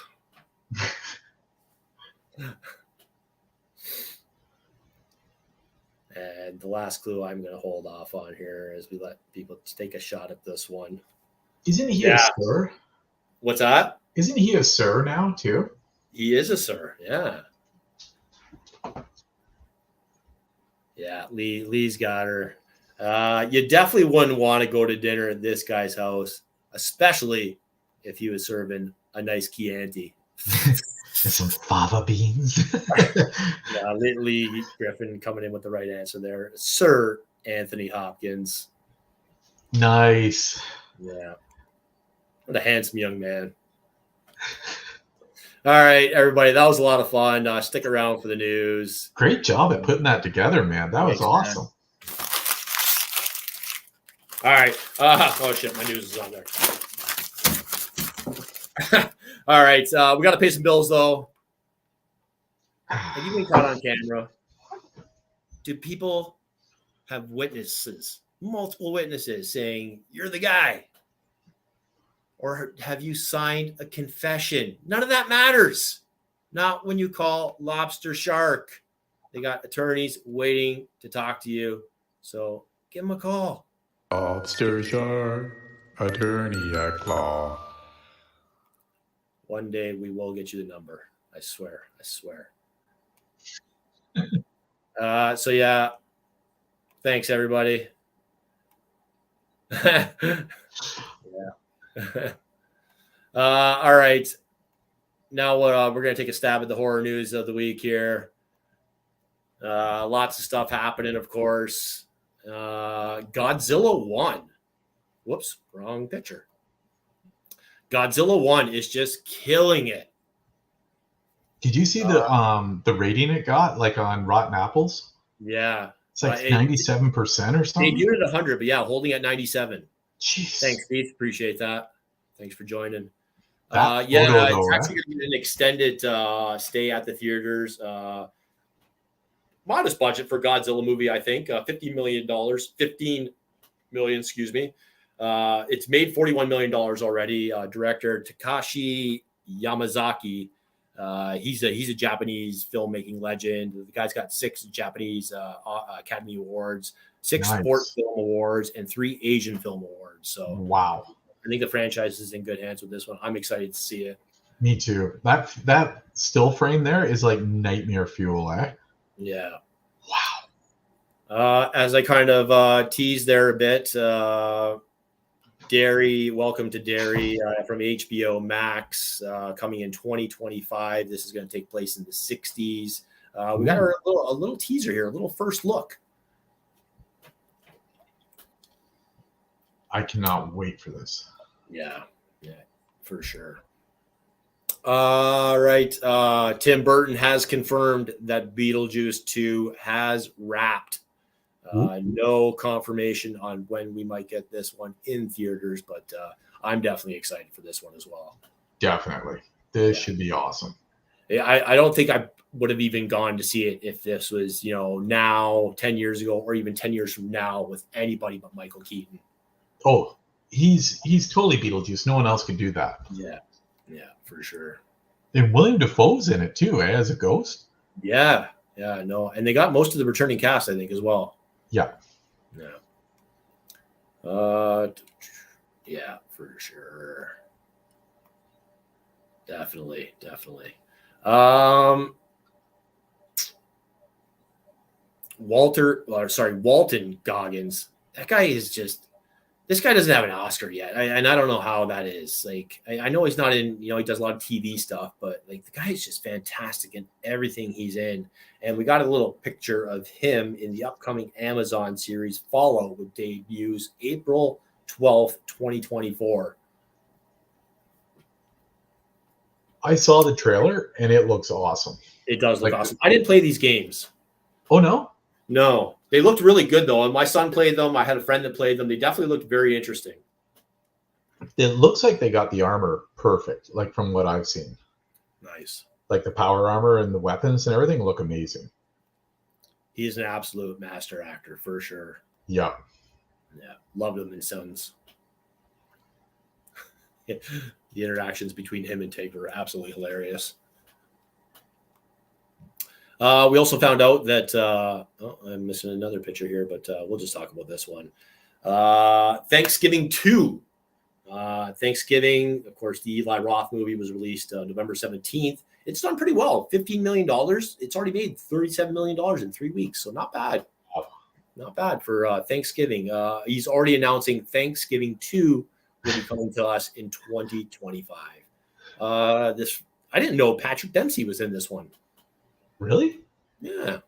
And the last clue I'm going to hold off on here as we let people take a shot at this one. Isn't he a sir? What's that? Isn't he a sir now, too? He is a sir, yeah. Yeah, Lee's got her. You definitely wouldn't want to go to dinner at this guy's house, especially if he was serving a nice Chianti. And some fava beans. Yeah, Lee Griffin coming in with the right answer there. Sir Anthony Hopkins. Nice. Yeah. What a handsome young man. All right, everybody. That was a lot of fun. Stick around for the news. Great job at putting that together, man. That was awesome. All right. Oh, shit. My news is on there. All right. We got to pay some bills, though. Have you been caught on camera? Do people have witnesses, multiple witnesses saying, you're the guy? Or have you signed a confession? None of that matters. Not when you call Lobster Shark. They got attorneys waiting to talk to you. So give them a call. Lobster Shark, attorney at law. One day we will get you the number. I swear. So yeah. Thanks, everybody. Yeah. All right. Now we're going to take a stab at the horror news of the week here. Lots of stuff happening, of course. Godzilla 1. Whoops, wrong picture. Godzilla 1 is just killing it. Did you see the rating it got, like on Rotten Apples? Yeah. It's like 97% or something. They viewed it 100, but yeah, holding at 97. Jeez. Thanks, Steve. Appreciate that. Thanks for joining. It's actually going to be an extended stay at the theaters. Modest budget for Godzilla movie, I think. $15 million. $15 million, excuse me. It's made $41 million already. Director Takashi Yamazaki. He's a Japanese filmmaking legend. The guy's got 6 Japanese Academy Awards, 6 Sport Film Awards, and 3 Asian Film Awards. So wow. I think the franchise is in good hands with this one. I'm excited to see it. Me too. That still frame there is like nightmare fuel, eh? Yeah. Wow. As I kind of teased there a bit, Derry, Welcome to Derry from HBO Max coming in 2025. This is going to take place in the 60s. We got a little teaser here, a little first look. I cannot wait for this. Yeah, for sure. All right. Tim Burton has confirmed that Beetlejuice 2 has wrapped. No confirmation on when we might get this one in theaters, but I'm definitely excited for this one as well. Definitely. This should be awesome. I don't think I would have even gone to see it if this was, now 10 years ago or even 10 years from now with anybody but Michael Keaton. Oh, he's totally Beetlejuice. No one else could do that. Yeah, for sure. And William Dafoe's in it too, as a ghost. Yeah, no. And they got most of the returning cast, I think, as well. Yeah. Yeah, for sure. Definitely. Walton Goggins. That guy is just. This guy doesn't have an Oscar yet, and I don't know how that is. Like, I know he's not in. He does a lot of TV stuff, but like the guy is just fantastic in everything he's in. And we got a little picture of him in the upcoming Amazon series Follow, which debuts April 12th, 2024. I saw the trailer and it looks awesome. It does look Like- awesome. I didn't play these games. Oh no, No, they looked really good though. And my son played them. I had a friend that played them. They definitely looked very interesting. it looks like they got the armor perfect. Like from what I've seen, Nice. like the power armor and the weapons and everything look amazing. He's an absolute master actor for sure. Yeah. Yeah, loved him in Sons. The interactions between him and Tig were absolutely hilarious. We also found out that I'm missing another picture here, but we'll just talk about this one. Thanksgiving 2. Thanksgiving, of course, the Eli Roth movie was released November 17th. It's done pretty well. $15 million. It's already made $37 million in 3 weeks, so not bad. Not bad for Thanksgiving. He's already announcing Thanksgiving 2 will be coming to us in 2025. I didn't know Patrick Dempsey was in this one. Really? Yeah,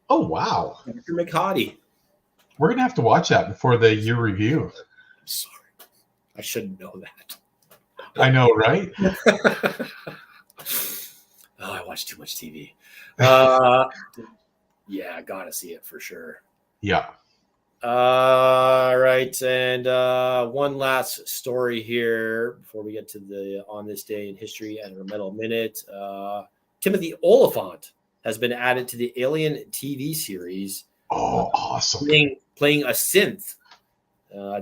Oh wow. Dr. McHottie. We're gonna have to watch that before the year review. Sorry, I shouldn't know that. I know, right? Oh, I watch too much TV. Yeah, I gotta see it for sure. Yeah. Right, and one last story here before we get to the on this day in history and our metal minute. Timothy Oliphant has been added to the Alien TV series, Oh, awesome. playing a synth.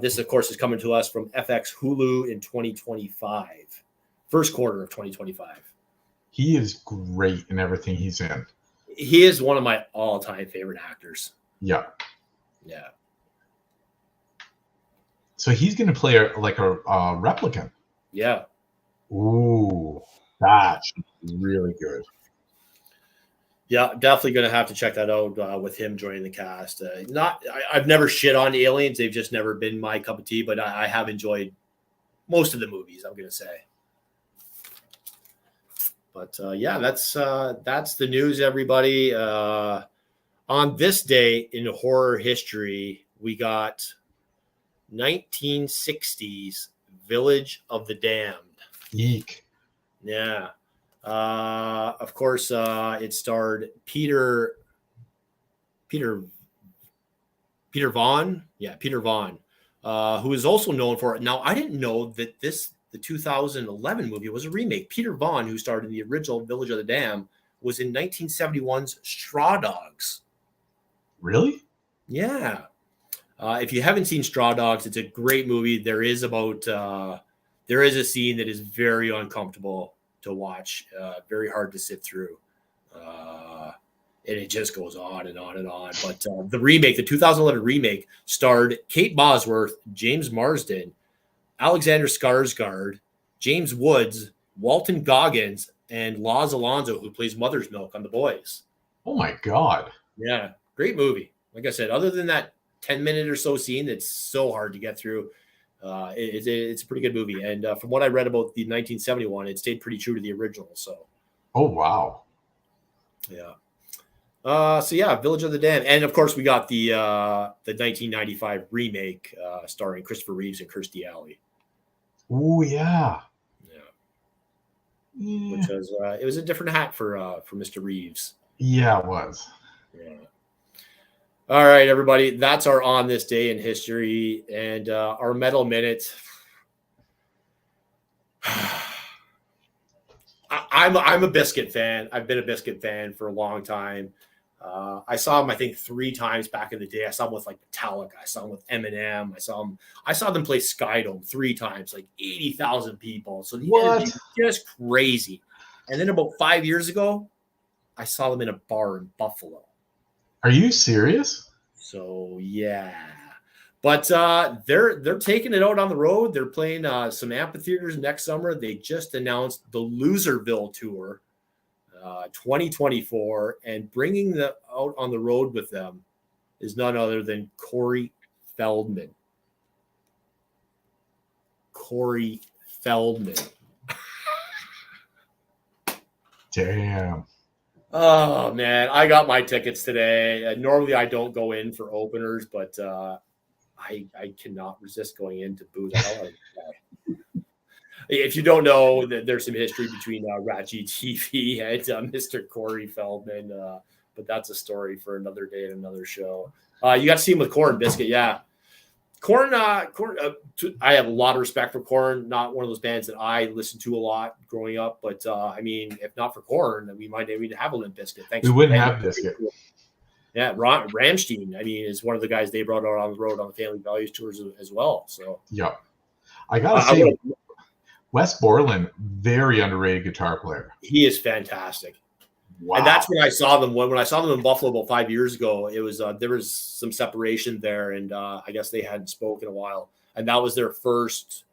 This, of course, is coming to us from FX Hulu in 2025, first quarter of 2025. He is great in everything he's in. He is one of my all-time favorite actors. Yeah. Yeah. So he's gonna play a replicant. Yeah. Ooh, that should be really good. Yeah, definitely going to have to check that out with him joining the cast. I've never shit on aliens; they've just never been my cup of tea. But I have enjoyed most of the movies. I'm going to say. But yeah, that's the news, everybody. On this day in horror history, we got 1960s Village of the Damned. Eek. Yeah. Of course, it starred Peter Vaughn. Yeah, Peter Vaughn, who is also known for it. Now, I didn't know that the 2011 movie was a remake. Peter Vaughn, who starred in the original Village of the Damned, was in 1971's Straw Dogs. Really? Yeah. If you haven't seen Straw Dogs, it's a great movie. There is a scene that is very uncomfortable to watch, very hard to sit through. And it just goes on and on and on. But the remake, the 2011 remake, starred Kate Bosworth, James Marsden, Alexander Skarsgård, James Woods, Walton Goggins, and Laz Alonso, who plays Mother's Milk on The Boys. Oh my God. Yeah, great movie. Like I said, other than that 10-minute or so scene that's so hard to get through, it's a pretty good movie. And from what I read about the 1971, it stayed pretty true to the original. So, Oh wow. yeah. So yeah, Village of the Damned, and of course we got the 1995 remake starring Christopher Reeves and Kirstie Alley. Oh yeah. Yeah, which was it was a different hat for Mr. Reeves. Yeah, it was. Yeah. All right, everybody. That's our on this day in history and our metal minute. I'm a Biscuit fan. I've been a Biscuit fan for a long time. I saw him, I think, 3 times back in the day. I saw him with like Metallica. I saw him with Eminem. I saw them play Skydome 3 times, like 80,000 people. So the energy was just crazy. And then about 5 years ago, I saw them in a bar in Buffalo. Are you serious? So yeah, but they're taking it out on the road. They're playing some amphitheaters next summer. They just announced the Loserville tour, 2024, and bringing them out on the road with them is none other than Corey Feldman. Corey Feldman. Damn. Oh man, I got my tickets today. Normally I don't go in for openers, but I cannot resist going in to boo the hell out of the guy. If you don't know, there's some history between Raji TV and Mr. Corey Feldman, but that's a story for another day and another show. You got to see him with Corn Biscuit, yeah. Corn, I have a lot of respect for Corn. Not one of those bands that I listened to a lot growing up, but I mean, if not for Corn, then we might even have a Limp Bizkit. Thanks. We wouldn't have Biscuit. Yeah, Rammstein. I mean, is one of the guys they brought out on the road on the Family Values tours as well. So yeah, I gotta say, Wes Borland, very underrated guitar player. He is fantastic. Wow. And that's when I saw them. When I saw them in Buffalo about 5 years ago, it was there was some separation there, and I guess they hadn't spoken in a while. And that was their first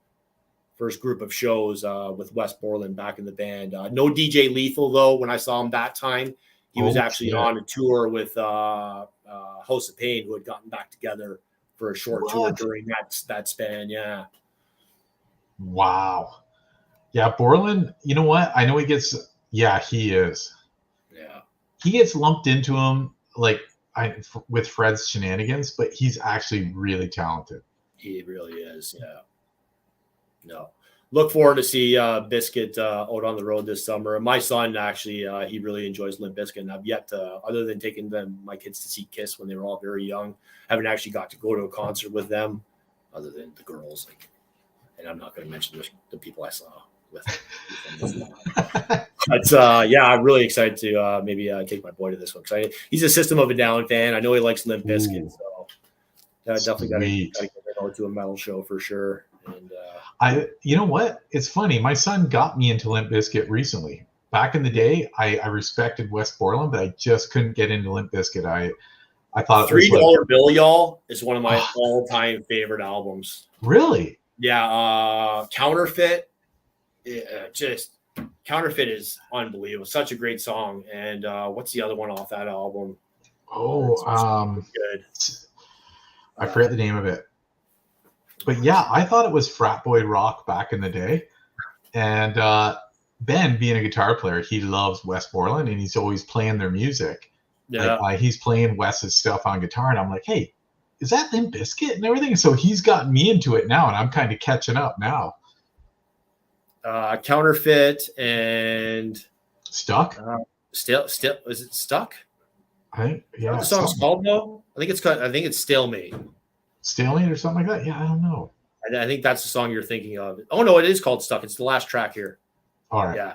group of shows with Wes Borland back in the band. No DJ Lethal though. When I saw him that time, he was actually on a tour with House of Pain, who had gotten back together for a short tour during that span. Yeah. Wow. Yeah, Borland. You know what? I know he gets. Yeah, he is. He gets lumped into him with Fred's shenanigans, but he's actually really talented. He really is, yeah. No. Look forward to see Biscuit out on the road this summer. My son, actually, he really enjoys Limp Bizkit, and I've yet to, other than taking my kids to see Kiss when they were all very young, haven't actually got to go to a concert with them, other than the girls. And I'm not going to mention the people I saw with but I'm really excited to maybe take my boy to this one because he's a System of a Down fan. I know he likes Limp Bizkit, so definitely got to get to a metal show for sure. And you know what? It's funny. My son got me into Limp Bizkit recently. Back in the day, I respected Wes Borland, but I just couldn't get into Limp Bizkit. I thought $3 Bill, y'all, is one of my all-time favorite albums. Really? Yeah. Counterfeit. Counterfeit is unbelievable. Such a great song. And what's the other one off that album? Good. I forget the name of it. But yeah, I thought it was frat boy rock back in the day. And Ben, being a guitar player, he loves Wes Borland and he's always playing their music. Yeah. He's playing Wes's stuff on guitar and I'm like, hey, is that Limp Bizkit and everything? So he's gotten me into it now and I'm kind of catching up now. Counterfeit and Stuck. Still is it Stuck? I think yeah. What the song's called though? I think it's Stalemate. Stalemate or something like that. Yeah, I don't know. I think that's the song you're thinking of. Oh no, it is called Stuck. It's the last track here. All right. Yeah,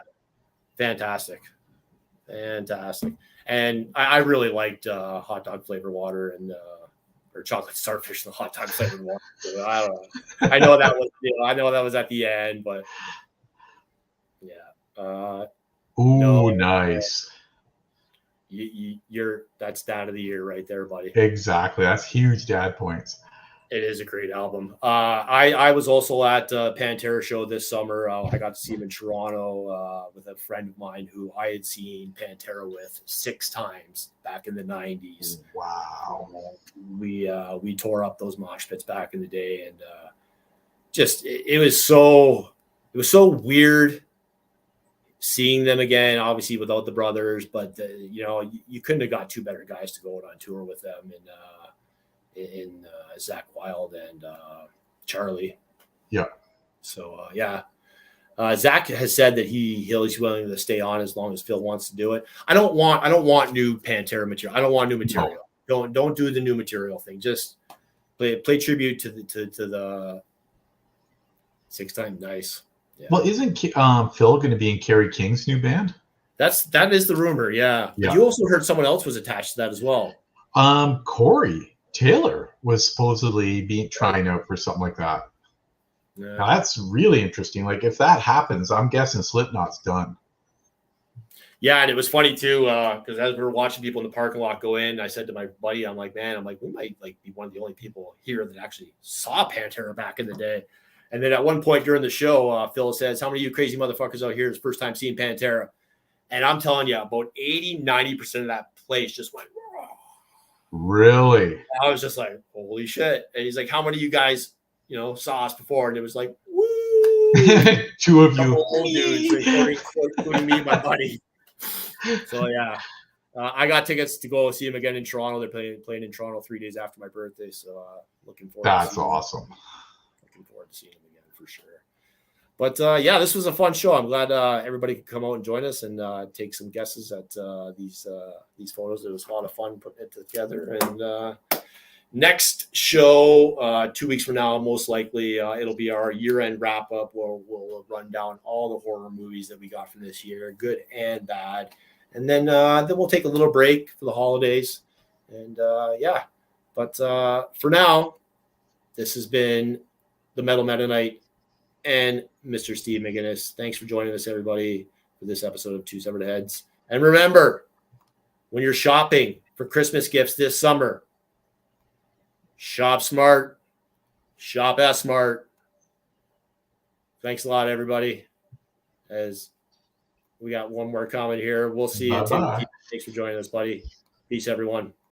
fantastic. And I really liked Hot Dog Flavored Water and or Chocolate Starfish and the Hot Dog Flavored Water. So I don't know. I know that was at the end, but. Yeah. Nice. That's Dad of the Year right there, buddy. Exactly. That's huge dad points. It is a great album. I was also at Pantera show this summer. I got to see him in Toronto with a friend of mine who I had seen Pantera with 6 times back in the 90s. Wow. We tore up those mosh pits back in the day, and it was so weird seeing them again, obviously without the brothers, but you couldn't have got 2 better guys to go out on tour with them in Zakk Wylde and Charlie. Yeah. So Zakk has said that he's willing to stay on as long as Phil wants to do it. I don't want new Pantera material. I don't want new material. No. Don't do the new material thing. Just play tribute to the 6 times nice. Yeah. Well, isn't Phil going to be in Kerry King's new band? That is the rumor, yeah. But you also heard someone else was attached to that as well. Corey Taylor was supposedly trying out for something like that. Yeah. Now that's really interesting. Like if that happens, I'm guessing Slipknot's done. Yeah, and it was funny too because as we were watching people in the parking lot go in, I said to my buddy, I'm like, we might be one of the only people here that actually saw Pantera back in the day. And then at one point during the show, Phil says, how many of you crazy motherfuckers out here is first time seeing Pantera? And I'm telling you, about 80-90% of that place just went, whoa. Really? And I was just like, holy shit. And he's like, how many of you guys, saw us before? And it was like, woo. 2 of you. Old dudes, including me and my buddy. So, yeah. I got tickets to go see him again in Toronto. They're playing in Toronto 3 days after my birthday. So, looking forward That's awesome. Looking forward to seeing him again for sure. But yeah, this was a fun show. I'm glad everybody could come out and join us and take some guesses at these photos. It was a lot of fun putting it together. And next show, 2 weeks from now, most likely it'll be our year-end wrap-up where we'll run down all the horror movies that we got from this year, good and bad. And then we'll take a little break for the holidays. And yeah, but for now, this has been the Metal Meta Knight and Mr. Steve McGinnis. Thanks for joining us, everybody, for this episode of Two Severed Heads. And remember, when you're shopping for Christmas gifts this summer, shop smart, shop as smart. Thanks a lot, everybody. As we got one more comment here. We'll see you, Tim. Bye-bye. Thanks for joining us, buddy. Peace, everyone.